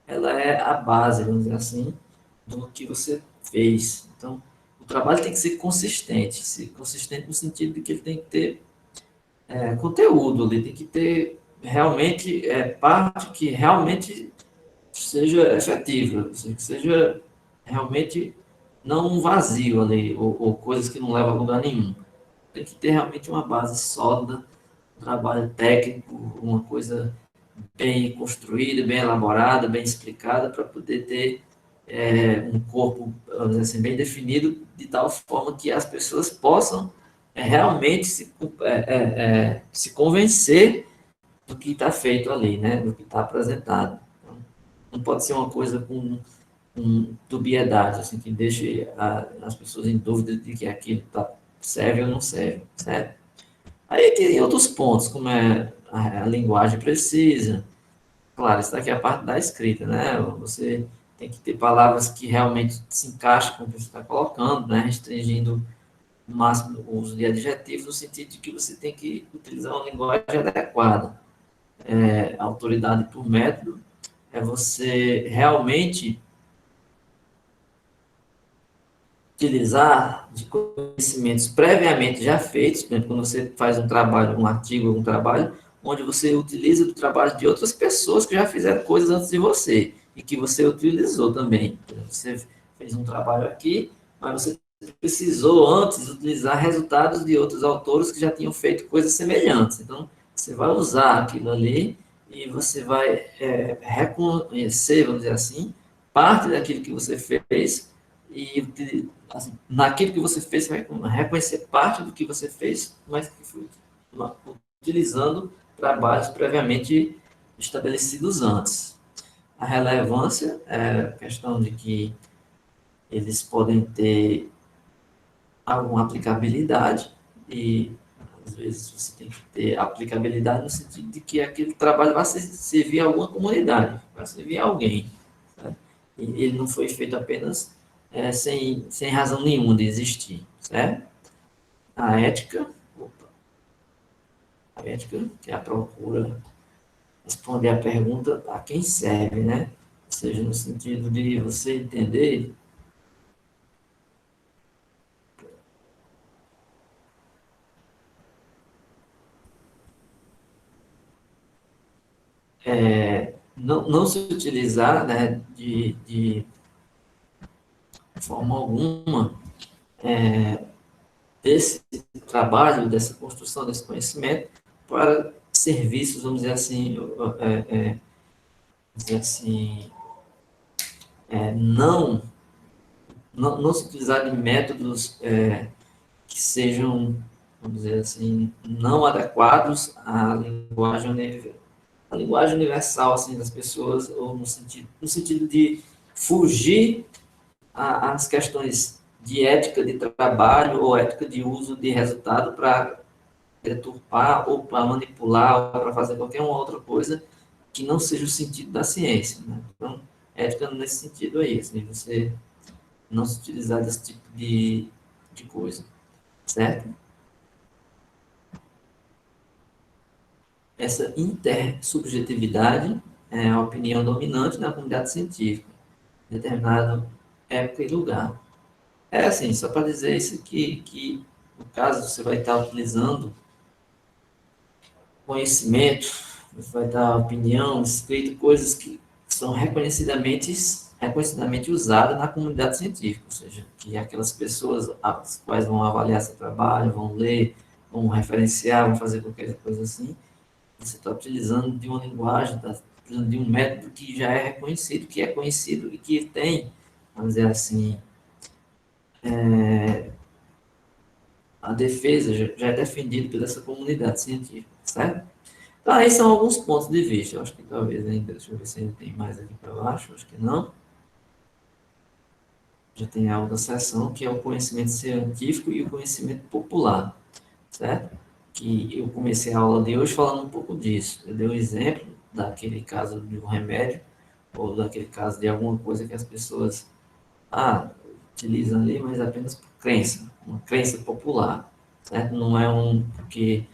ela é a base, vamos dizer assim, do que você fez. Então, o trabalho tem que ser consistente no sentido de que ele tem que ter conteúdo, ele tem que ter realmente parte que realmente seja efetiva, que seja realmente não um vazio ali, ou coisas que não levam a lugar nenhum. Tem que ter realmente uma base sólida, um trabalho técnico, uma coisa bem construída, bem elaborada, bem explicada, para poder ter um corpo, vamos dizer assim, bem definido, de tal forma que as pessoas possam realmente se convencer do que está feito ali, né? Do que está apresentado. Então, não pode ser uma coisa com dubiedade, assim, que deixe as pessoas em dúvida de que aquilo serve ou não serve, certo? Aí tem outros pontos, como é a linguagem precisa. Claro, isso daqui é a parte da escrita, né? Você tem que ter palavras que realmente se encaixem com o que você está colocando, né? Restringindo o máximo o uso de adjetivos, no sentido de que você tem que utilizar uma linguagem adequada. Autoridade por método é você realmente utilizar de conhecimentos previamente já feitos, por exemplo, quando você faz um trabalho, um artigo, um trabalho, onde você utiliza do trabalho de outras pessoas que já fizeram coisas antes de você e que você utilizou também. Você fez um trabalho aqui, mas você precisou antes utilizar resultados de outros autores que já tinham feito coisas semelhantes. Então, você vai usar aquilo ali e você vai reconhecer, vamos dizer assim, parte daquilo que você fez e assim, naquilo que você fez, você vai reconhecer parte do que você fez, mas que foi utilizando trabalhos previamente estabelecidos antes. A relevância é a questão de que eles podem ter alguma aplicabilidade e, às vezes, você tem que ter aplicabilidade no sentido de que aquele trabalho vai servir a alguma comunidade, vai servir a alguém. Certo? E ele não foi feito apenas sem razão nenhuma de existir, certo? A ética, opa, a ética, que é a procura responder a pergunta a quem serve, né? Ou seja, no sentido de você entender não se utilizar, né, de forma alguma desse trabalho, dessa construção desse conhecimento para serviços, vamos dizer assim não se utilizar de métodos que sejam, vamos dizer assim, não adequados à a linguagem universal assim das pessoas, ou no sentido de fugir às questões de ética de trabalho ou ética de uso de resultado para deturpar ou para manipular ou para fazer qualquer uma outra coisa que não seja o sentido da ciência. Né? Então, ética nesse sentido aí, assim, você não se utilizar desse tipo de coisa, certo? Essa intersubjetividade é a opinião dominante na comunidade científica, em determinada época e lugar. É assim, só para dizer isso que no caso você vai estar utilizando conhecimento, você vai dar opinião, escrito, coisas que são reconhecidamente usadas na comunidade científica, ou seja, que aquelas pessoas as quais vão avaliar seu trabalho, vão ler, vão referenciar, vão fazer qualquer coisa assim, você está utilizando de uma linguagem, está utilizando de um método que já é reconhecido, que é conhecido e que tem, vamos dizer assim, a defesa já é defendida pela essa comunidade científica, certo? Então, aí são alguns pontos de vista. Eu acho que talvez ainda, deixa eu ver se ainda tem mais aqui para baixo, acho que não. Já tem a outra seção, que é o conhecimento científico e o conhecimento popular, certo? Que eu comecei a aula de hoje falando um pouco disso. Eu dei um exemplo daquele caso de um remédio, ou daquele caso de alguma coisa que as pessoas utilizam ali, mas apenas por crença, uma crença popular, certo? Não é porque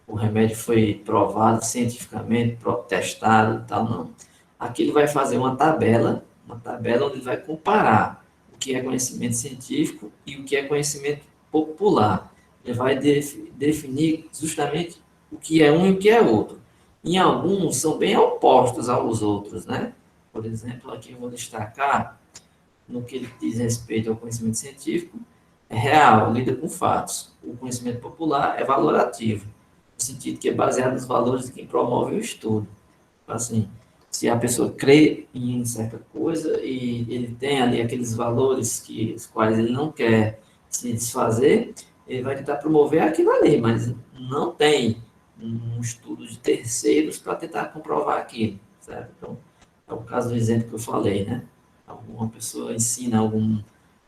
o remédio foi provado cientificamente, testado e tal, não. Aqui ele vai fazer uma tabela onde ele vai comparar o que é conhecimento científico e o que é conhecimento popular. Ele vai definir justamente o que é um e o que é outro. Em alguns são bem opostos aos outros, né? Por exemplo, aqui eu vou destacar no que diz respeito ao conhecimento científico, é real, lida com fatos. O conhecimento popular é valorativo, no sentido que é baseado nos valores de quem promove o estudo. Assim, se a pessoa crê em certa coisa e ele tem ali aqueles valores os quais ele não quer se desfazer, ele vai tentar promover aquilo ali, mas não tem um estudo de terceiros para tentar comprovar aquilo, certo? Então, é o caso do exemplo que eu falei, né? Alguma pessoa ensina algum,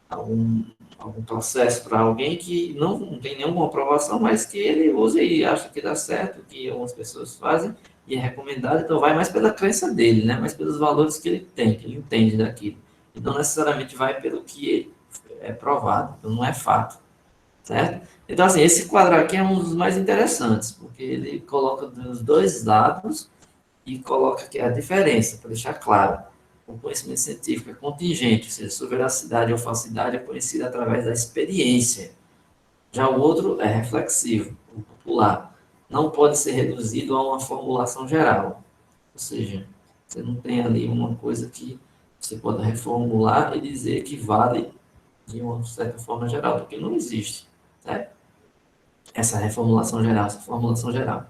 algum processo para alguém que não tem nenhuma aprovação, mas que ele usa e acha que dá certo, que algumas pessoas fazem e é recomendado, então vai mais pela crença dele, né? Mais pelos valores que ele tem, que ele entende daquilo. E não necessariamente vai pelo que é provado, então não é fato, certo? Então, assim, esse quadro aqui é um dos mais interessantes, porque ele coloca dos dois lados e coloca aqui a diferença, para deixar claro. O conhecimento científico é contingente, ou seja, sua veracidade ou falsidade é conhecida através da experiência. Já o outro é reflexivo, o popular. Não pode ser reduzido a uma formulação geral. Ou seja, você não tem ali uma coisa que você pode reformular e dizer que vale de uma certa forma geral, porque não existe, né? Essa reformulação geral, essa formulação geral.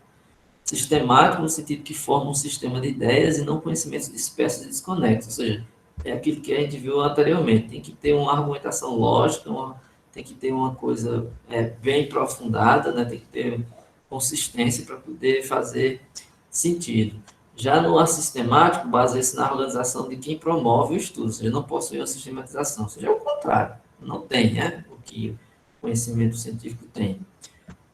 Sistemático no sentido que forma um sistema de ideias e não conhecimentos dispersos e desconexos, ou seja, é aquilo que a gente viu anteriormente, tem que ter uma argumentação lógica, tem que ter uma coisa bem aprofundada, né? Tem que ter consistência para poder fazer sentido. Já no assistemático, baseia-se na organização de quem promove o estudo, ou seja, não possui uma sistematização, ou seja, é o contrário, não tem, né, o que o conhecimento científico tem.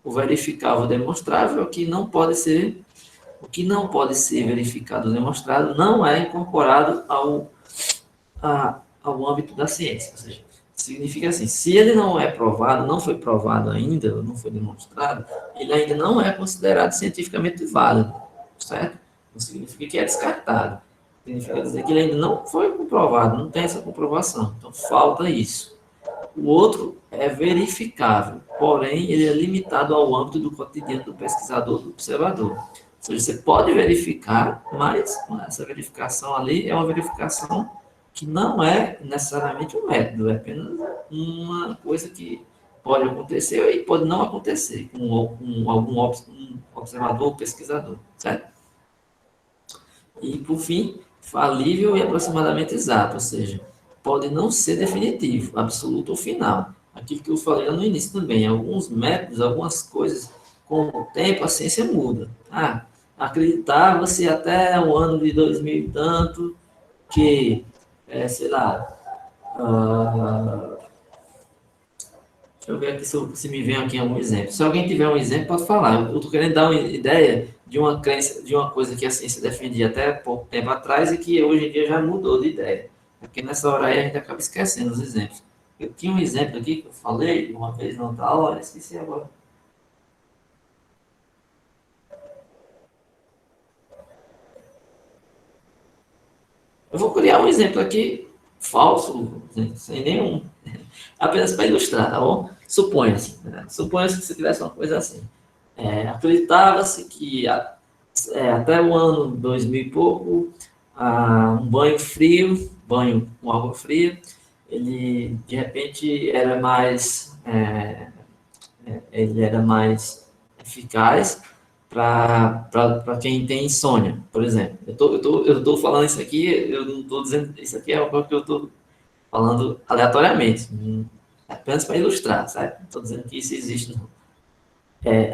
O verificável demonstrável é o que não pode ser verificado ou demonstrado não é incorporado ao âmbito da ciência, ou seja, significa assim, se ele não é provado, não foi provado ainda, não foi demonstrado, ele ainda não é considerado cientificamente válido, certo? Não significa que é descartado. Significa dizer que ele ainda não foi comprovado, não tem essa comprovação. Então, falta isso. O outro é verificável, porém, ele é limitado ao âmbito do cotidiano do pesquisador, do observador. Ou seja, você pode verificar, mas essa verificação ali é uma verificação que não é necessariamente um método, é apenas uma coisa que pode acontecer e pode não acontecer com algum observador ou pesquisador, certo? E, por fim, falível e aproximadamente exato, ou seja, pode não ser definitivo, absoluto ou final. Aquilo que eu falei lá no início também, alguns métodos, algumas coisas, com o tempo a ciência muda. Acreditava-se até o ano de 2000 e tanto que, sei lá, ah, deixa eu ver aqui se me vem aqui algum exemplo. Se alguém tiver um exemplo, pode falar. Eu estou querendo dar uma ideia de uma crença, de uma coisa que a ciência defendia até pouco tempo atrás e que hoje em dia já mudou de ideia. Porque nessa hora aí a gente acaba esquecendo os exemplos. Eu tinha um exemplo aqui que eu falei uma vez na outra aula, esqueci agora. Eu vou criar um exemplo aqui falso, sem nenhum, apenas para ilustrar, tá bom? Suponha-se, né? Suponha-se que se tivesse uma coisa assim. Acreditava-se que até o ano 2000 e pouco, um banho frio, banho com água fria, ele de repente ele era mais eficaz para quem tem insônia, por exemplo. Eu tô falando isso aqui, eu não estou dizendo isso aqui é algo que eu estou falando aleatoriamente, apenas para ilustrar, sabe? Não estou dizendo que isso existe, não.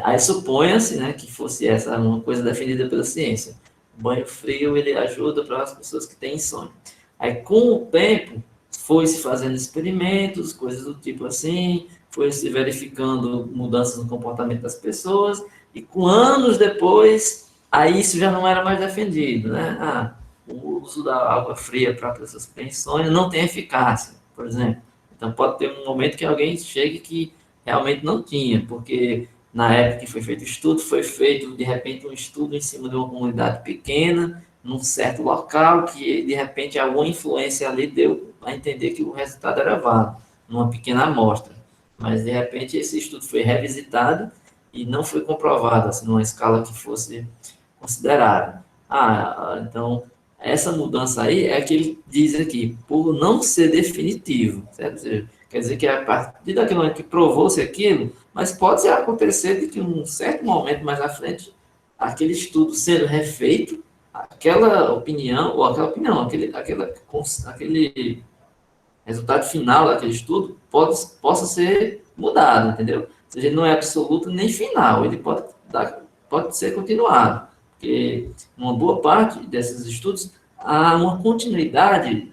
Aí suponha-se, né, que fosse essa uma coisa defendida pela ciência. O banho frio ele ajuda para as pessoas que têm insônia. Aí com o tempo foi se fazendo experimentos, coisas do tipo assim, foi se verificando mudanças no comportamento das pessoas e com anos depois, aí isso já não era mais defendido, né? O uso da água fria para pessoas que têm insônia não tem eficácia, por exemplo. Então pode ter um momento que alguém chegue que realmente não tinha, porque na época que foi feito o estudo, foi feito de repente um estudo em cima de uma comunidade pequena, num certo local, que de repente alguma influência ali deu a entender que o resultado era válido, numa pequena amostra. Mas de repente esse estudo foi revisitado e não foi comprovado assim, numa escala que fosse considerável. Então essa mudança aí é que ele diz aqui, por não ser definitivo, certo? Ou seja, quer dizer que a partir daquele momento que provou-se aquilo, mas pode acontecer de que em um certo momento mais à frente, aquele estudo sendo refeito, aquela opinião, ou aquela opinião, aquele resultado final daquele estudo possa ser mudado, entendeu? Ou seja, ele não é absoluto nem final, ele pode ser continuado, porque uma boa parte desses estudos há uma continuidade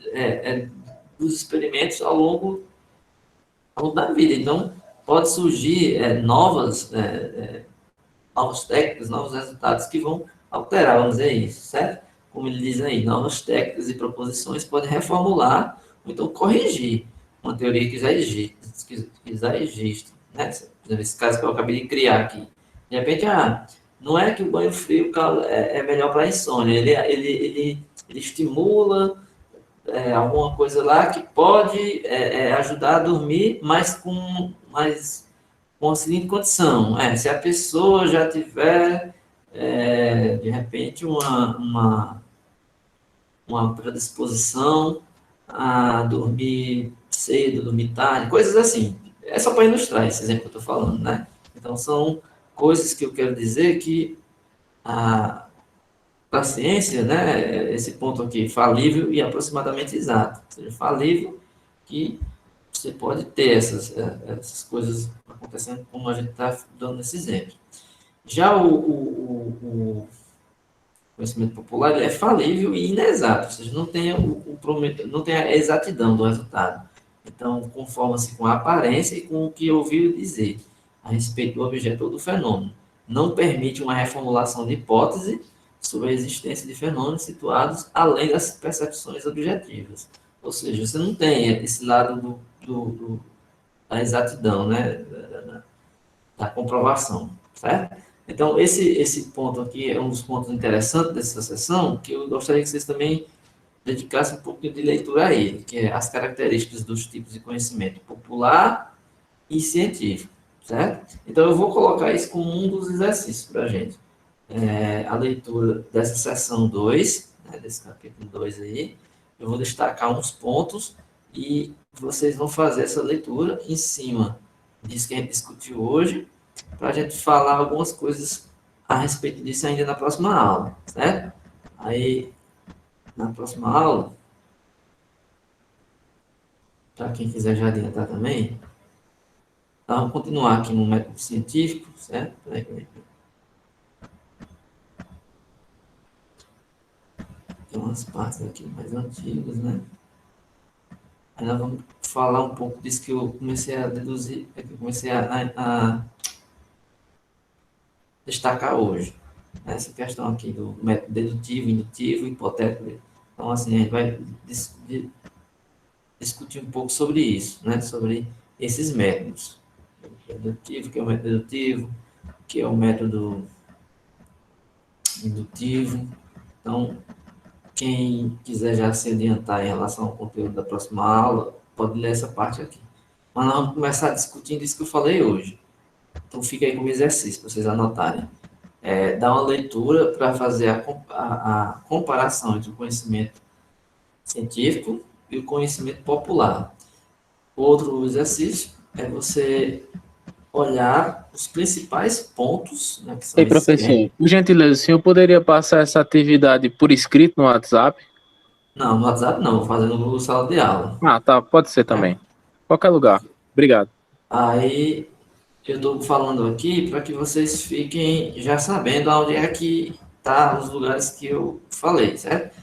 dos experimentos ao longo da vida. Então, pode surgir novas técnicas, novos resultados que vão alterar, vamos dizer isso, certo? Como ele diz aí, novas técnicas e proposições podem reformular ou então corrigir uma teoria que já existe, né? Por exemplo, esse caso que eu acabei de criar aqui. De repente, não é que o banho frio é melhor para a insônia, ele estimula alguma coisa lá que pode ajudar a dormir, mas com a seguinte condição: se a pessoa já tiver, de repente, uma predisposição a dormir cedo, dormir tarde, coisas assim. É só para ilustrar esse exemplo que eu estou falando, né? Então, são coisas que eu quero dizer que a, para a ciência, né, esse ponto aqui, falível e aproximadamente exato. Ou seja, falível que você pode ter essas coisas acontecendo como a gente está dando esse exemplo. Já conhecimento popular ele é falível e inexato, ou seja, não tem a exatidão do resultado. Então, conforma-se com a aparência e com o que ouviu dizer a respeito do objeto ou do fenômeno. Não permite uma reformulação de hipótese sobre a existência de fenômenos situados além das percepções objetivas. Ou seja, você não tem esse lado da exatidão, né? Da comprovação, certo? Então, esse ponto aqui é um dos pontos interessantes dessa sessão, que eu gostaria que vocês também dedicassem um pouquinho de leitura a ele, que é as características dos tipos de conhecimento popular e científico, certo? Então, eu vou colocar isso como um dos exercícios para a gente. A leitura dessa sessão 2, né, desse capítulo 2 aí, eu vou destacar uns pontos e vocês vão fazer essa leitura em cima disso que a gente discutiu hoje, para a gente falar algumas coisas a respeito disso ainda na próxima aula, certo? Aí, na próxima aula, para quem quiser já adiantar também, nós vamos continuar aqui no método científico, certo? Peraí. Tem umas partes aqui mais antigas, né? Aí nós vamos falar um pouco disso que eu comecei a deduzir, que eu comecei a destacar hoje. Essa questão aqui do método dedutivo, indutivo, hipotético. Então, assim, a gente vai discutir um pouco sobre isso, né? Sobre esses métodos. Dedutivo, que é o método dedutivo, que é o método indutivo. Então, quem quiser já se adiantar em relação ao conteúdo da próxima aula, pode ler essa parte aqui. Mas nós vamos começar discutindo isso que eu falei hoje. Então, fica aí como exercício, para vocês anotarem. Dar uma leitura para fazer a comparação entre o conhecimento científico e o conhecimento popular. Outro exercício é você olhar os principais pontos, né, que são Ei, professor, por gentileza, o senhor poderia passar essa atividade por escrito no WhatsApp? Não, no WhatsApp não, vou fazer no Google Sala de Aula. Ah, tá, pode ser também. Qualquer lugar. Obrigado. Aí, eu estou falando aqui para que vocês fiquem já sabendo onde é que tá os lugares que eu falei, certo?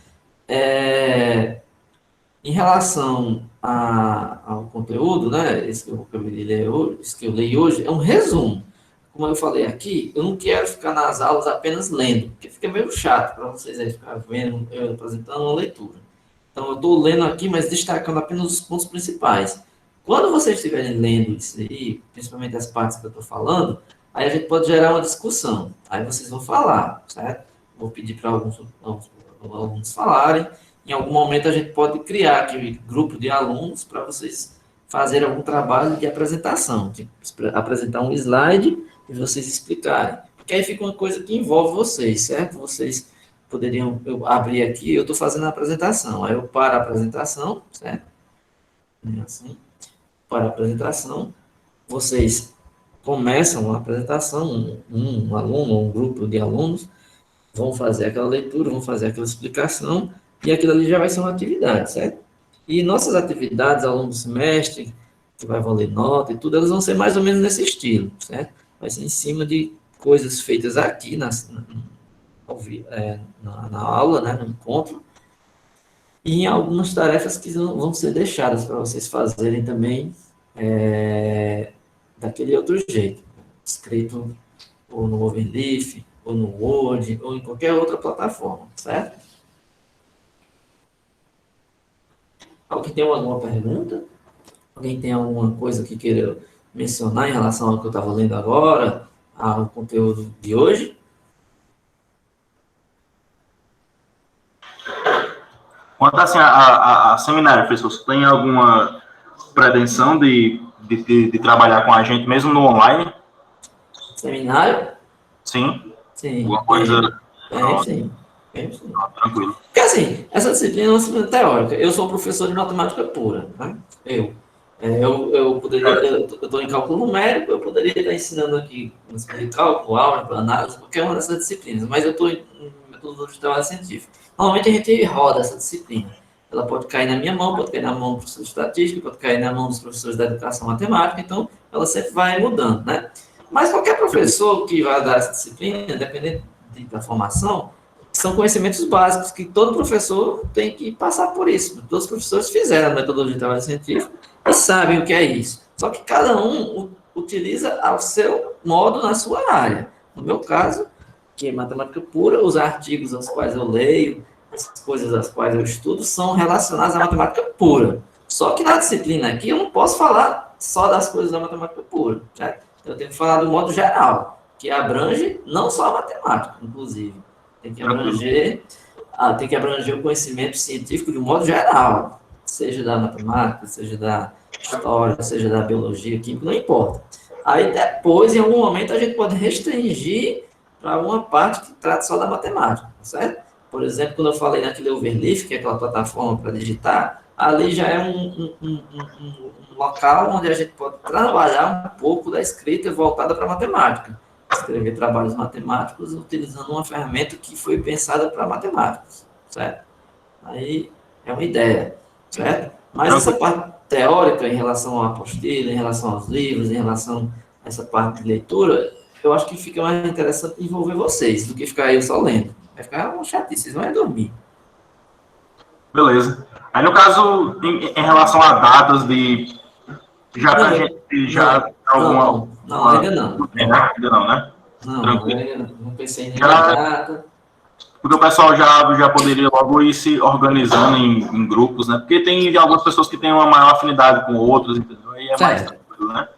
Em relação ao conteúdo, né, esse que eu acabei de ler hoje, esse que eu li hoje, é um resumo. Como eu falei aqui, eu não quero ficar nas aulas apenas lendo, porque fica meio chato para vocês aí ficar vendo, eu apresentando uma leitura. Então, eu estou lendo aqui, mas destacando apenas os pontos principais. Quando vocês estiverem lendo isso aí, principalmente as partes que eu estou falando, aí a gente pode gerar uma discussão. Aí vocês vão falar, certo? Vou pedir para alguns alunos falarem. Em algum momento a gente pode criar aqui um grupo de alunos para vocês fazerem algum trabalho de apresentação, de apresentar um slide e vocês explicarem. Porque aí fica uma coisa que envolve vocês, certo? Vocês poderiam, eu abrir aqui, eu estou fazendo a apresentação, aí eu paro a apresentação, certo? Assim, para a apresentação, vocês começam a apresentação, um aluno ou um grupo de alunos vão fazer aquela leitura, vão fazer aquela explicação, e aquilo ali já vai ser uma atividade, certo? E nossas atividades ao longo do semestre, que vai valer nota e tudo, elas vão ser mais ou menos nesse estilo, certo? Vai ser em cima de coisas feitas aqui na aula, né, no encontro, e em algumas tarefas que vão ser deixadas para vocês fazerem também daquele outro jeito, escrito ou no Overleaf, ou no Word, ou em qualquer outra plataforma, certo? Alguém tem alguma pergunta? Alguém tem alguma coisa que queira mencionar em relação ao que eu estava lendo agora, ao conteúdo de hoje? Quanto assim a seminário, professor, você tem alguma pretensão de trabalhar com a gente mesmo no online? Seminário? Sim? Sim. Alguma coisa? Sim. Tranquilo. Porque assim, essa disciplina é uma disciplina teórica. Eu sou professor de matemática pura, né? Eu estou em cálculo numérico, eu poderia estar ensinando aqui de cálculo, álgebra, análise, qualquer uma dessas disciplinas, mas eu estou em metodologia de trabalho científico. Normalmente a gente roda essa disciplina. Ela pode cair na minha mão, pode cair na mão do professor de estatística, pode cair na mão dos professores da educação matemática, então ela sempre vai mudando, né? Mas qualquer professor que vai dar essa disciplina, independente da formação, são conhecimentos básicos que todo professor tem que passar por isso. Todos os professores fizeram a metodologia de trabalho científico e sabem o que é isso. Só que cada um utiliza ao seu modo na sua área. No meu caso, que é matemática pura, os artigos aos quais eu leio, as coisas às quais eu estudo, são relacionadas à matemática pura. Só que na disciplina aqui eu não posso falar só das coisas da matemática pura. Certo? Eu tenho que falar do modo geral, que abrange não só a matemática, inclusive. Tem que abranger o conhecimento científico de um modo geral, seja da matemática, seja da história, seja da biologia, química, não importa. Aí depois, em algum momento, a gente pode restringir para uma parte que trata só da matemática, certo? Por exemplo, quando eu falei naquele Overleaf, que é aquela plataforma para digitar, ali já é um local onde a gente pode trabalhar um pouco da escrita voltada para a matemática. Escrever trabalhos matemáticos utilizando uma ferramenta que foi pensada para matemáticos, certo? Aí é uma ideia, certo? Mas essa parte teórica em relação à apostila, em relação aos livros, em relação a essa parte de leitura, eu acho que fica mais interessante envolver vocês do que ficar eu só lendo. Vai ficar uma chatice, vocês vão dormir. Beleza. Aí, no caso, em relação a datas de... Já Não, a gente já alguma... Não, ainda não. Ainda não, né? Não, Tranquilo. ainda não pensei em nenhuma data. Porque o pessoal já poderia logo ir se organizando em grupos, né? Porque tem algumas pessoas que têm uma maior afinidade com outras, entendeu? Aí é mais tranquilo, né?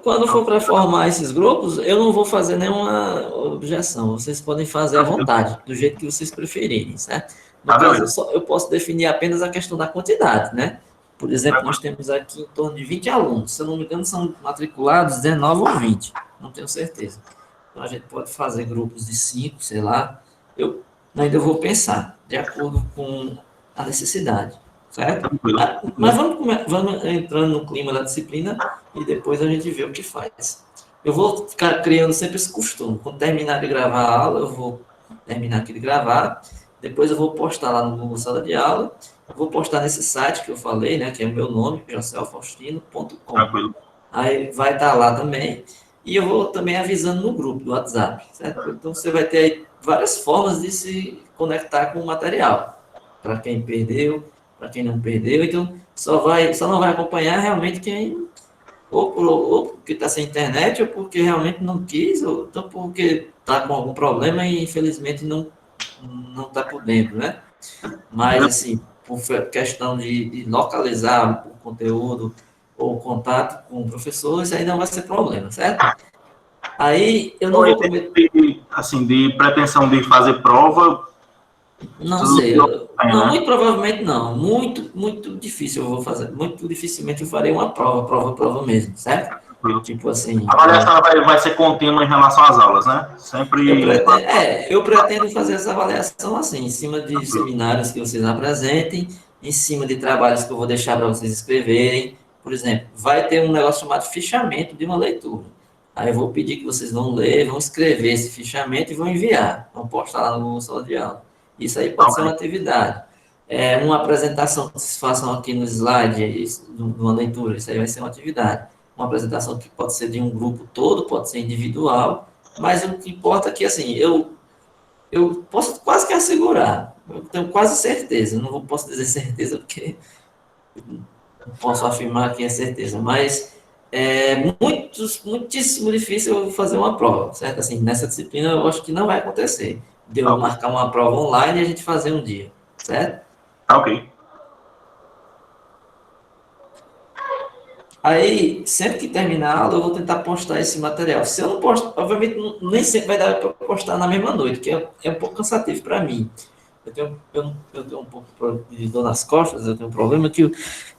Quando for para formar esses grupos, eu não vou fazer nenhuma objeção. Vocês podem fazer à vontade, do jeito que vocês preferirem, certo? No caso, eu posso definir apenas a questão da quantidade, né? Por exemplo, nós temos aqui em torno de 20 alunos. Se eu não me engano, são matriculados 19 ou 20. Não tenho certeza. Então, a gente pode fazer grupos de 5, sei lá. Eu ainda vou pensar, de acordo com a necessidade, certo? Mas vamos entrando no clima da disciplina e depois a gente vê o que faz. Eu vou ficar criando sempre esse costume. Quando terminar de gravar a aula, eu vou terminar aqui de gravar. Depois eu vou postar lá no Google Sala de Aula. Eu vou postar nesse site que eu falei, né, que é o meu nome, jocelfaustino.com. Aí vai estar lá também. E eu vou também avisando no grupo do WhatsApp, certo? Então você vai ter aí várias formas de se conectar com o material. Para quem perdeu, para quem não perdeu. Então só não vai acompanhar realmente quem ou porque está sem internet, ou porque realmente não quis, ou então porque está com algum problema e infelizmente não está por dentro, né? Mas, assim, por questão de localizar o conteúdo ou o contato com o professor, isso aí não vai ser problema, certo? Aí, eu não vou prometer... Assim, de pretensão de fazer prova... Não sei, não, muito provavelmente não. Muito difícil eu vou fazer, muito dificilmente eu farei uma prova mesmo, certo? Tipo assim... A avaliação vai ser contínua em relação às aulas, né? Sempre... Eu pretendo fazer essa avaliação assim, em cima de seminários que vocês apresentem, em cima de trabalhos que eu vou deixar para vocês escreverem. Por exemplo, vai ter um negócio chamado fichamento de uma leitura. Aí eu vou pedir que vocês vão ler, vão escrever esse fichamento e vão enviar. Vão postar lá no Google Sala de Aula. Isso aí pode ser uma atividade. Uma apresentação que vocês façam aqui no slide, uma leitura, isso aí vai ser uma atividade. Uma apresentação que pode ser de um grupo todo, pode ser individual, mas o que importa é que, assim, eu posso quase que assegurar, eu tenho quase certeza, não posso dizer certeza porque não posso afirmar que é certeza, mas é muitíssimo difícil eu fazer uma prova, certo? Assim, nessa disciplina eu acho que não vai acontecer, de eu marcar uma prova online e a gente fazer um dia, certo? Ok. Aí, sempre que terminar a aula, eu vou tentar postar esse material. Se eu não postar, obviamente, nem sempre vai dar para postar na mesma noite, que é um pouco cansativo para mim. Eu tenho um pouco de dor nas costas, eu tenho um problema que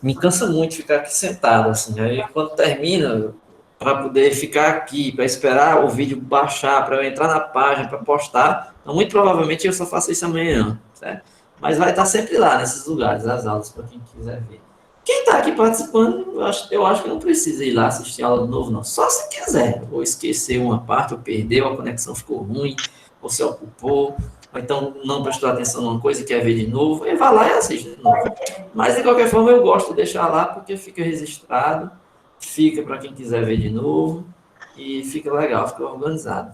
me cansa muito ficar aqui sentado, assim. Aí, quando termina, para poder ficar aqui, para esperar o vídeo baixar, para eu entrar na página, para postar, então, muito provavelmente eu só faço isso amanhã, certo? Mas vai estar sempre lá, nesses lugares, as aulas, para quem quiser ver. Quem está aqui participando, eu acho que não precisa ir lá assistir a aula de novo, não. Só se quiser. Ou esquecer uma parte, ou perdeu, a conexão ficou ruim, ou se ocupou, ou então não prestou atenção numa coisa e quer ver de novo, e vai lá e assiste de novo. Mas, de qualquer forma, eu gosto de deixar lá, porque fica registrado, fica para quem quiser ver de novo, e fica legal, fica organizado.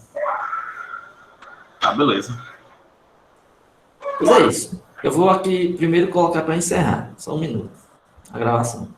Tá, beleza. Pois é isso. Eu vou aqui primeiro colocar para encerrar. Só um minuto. A gravação.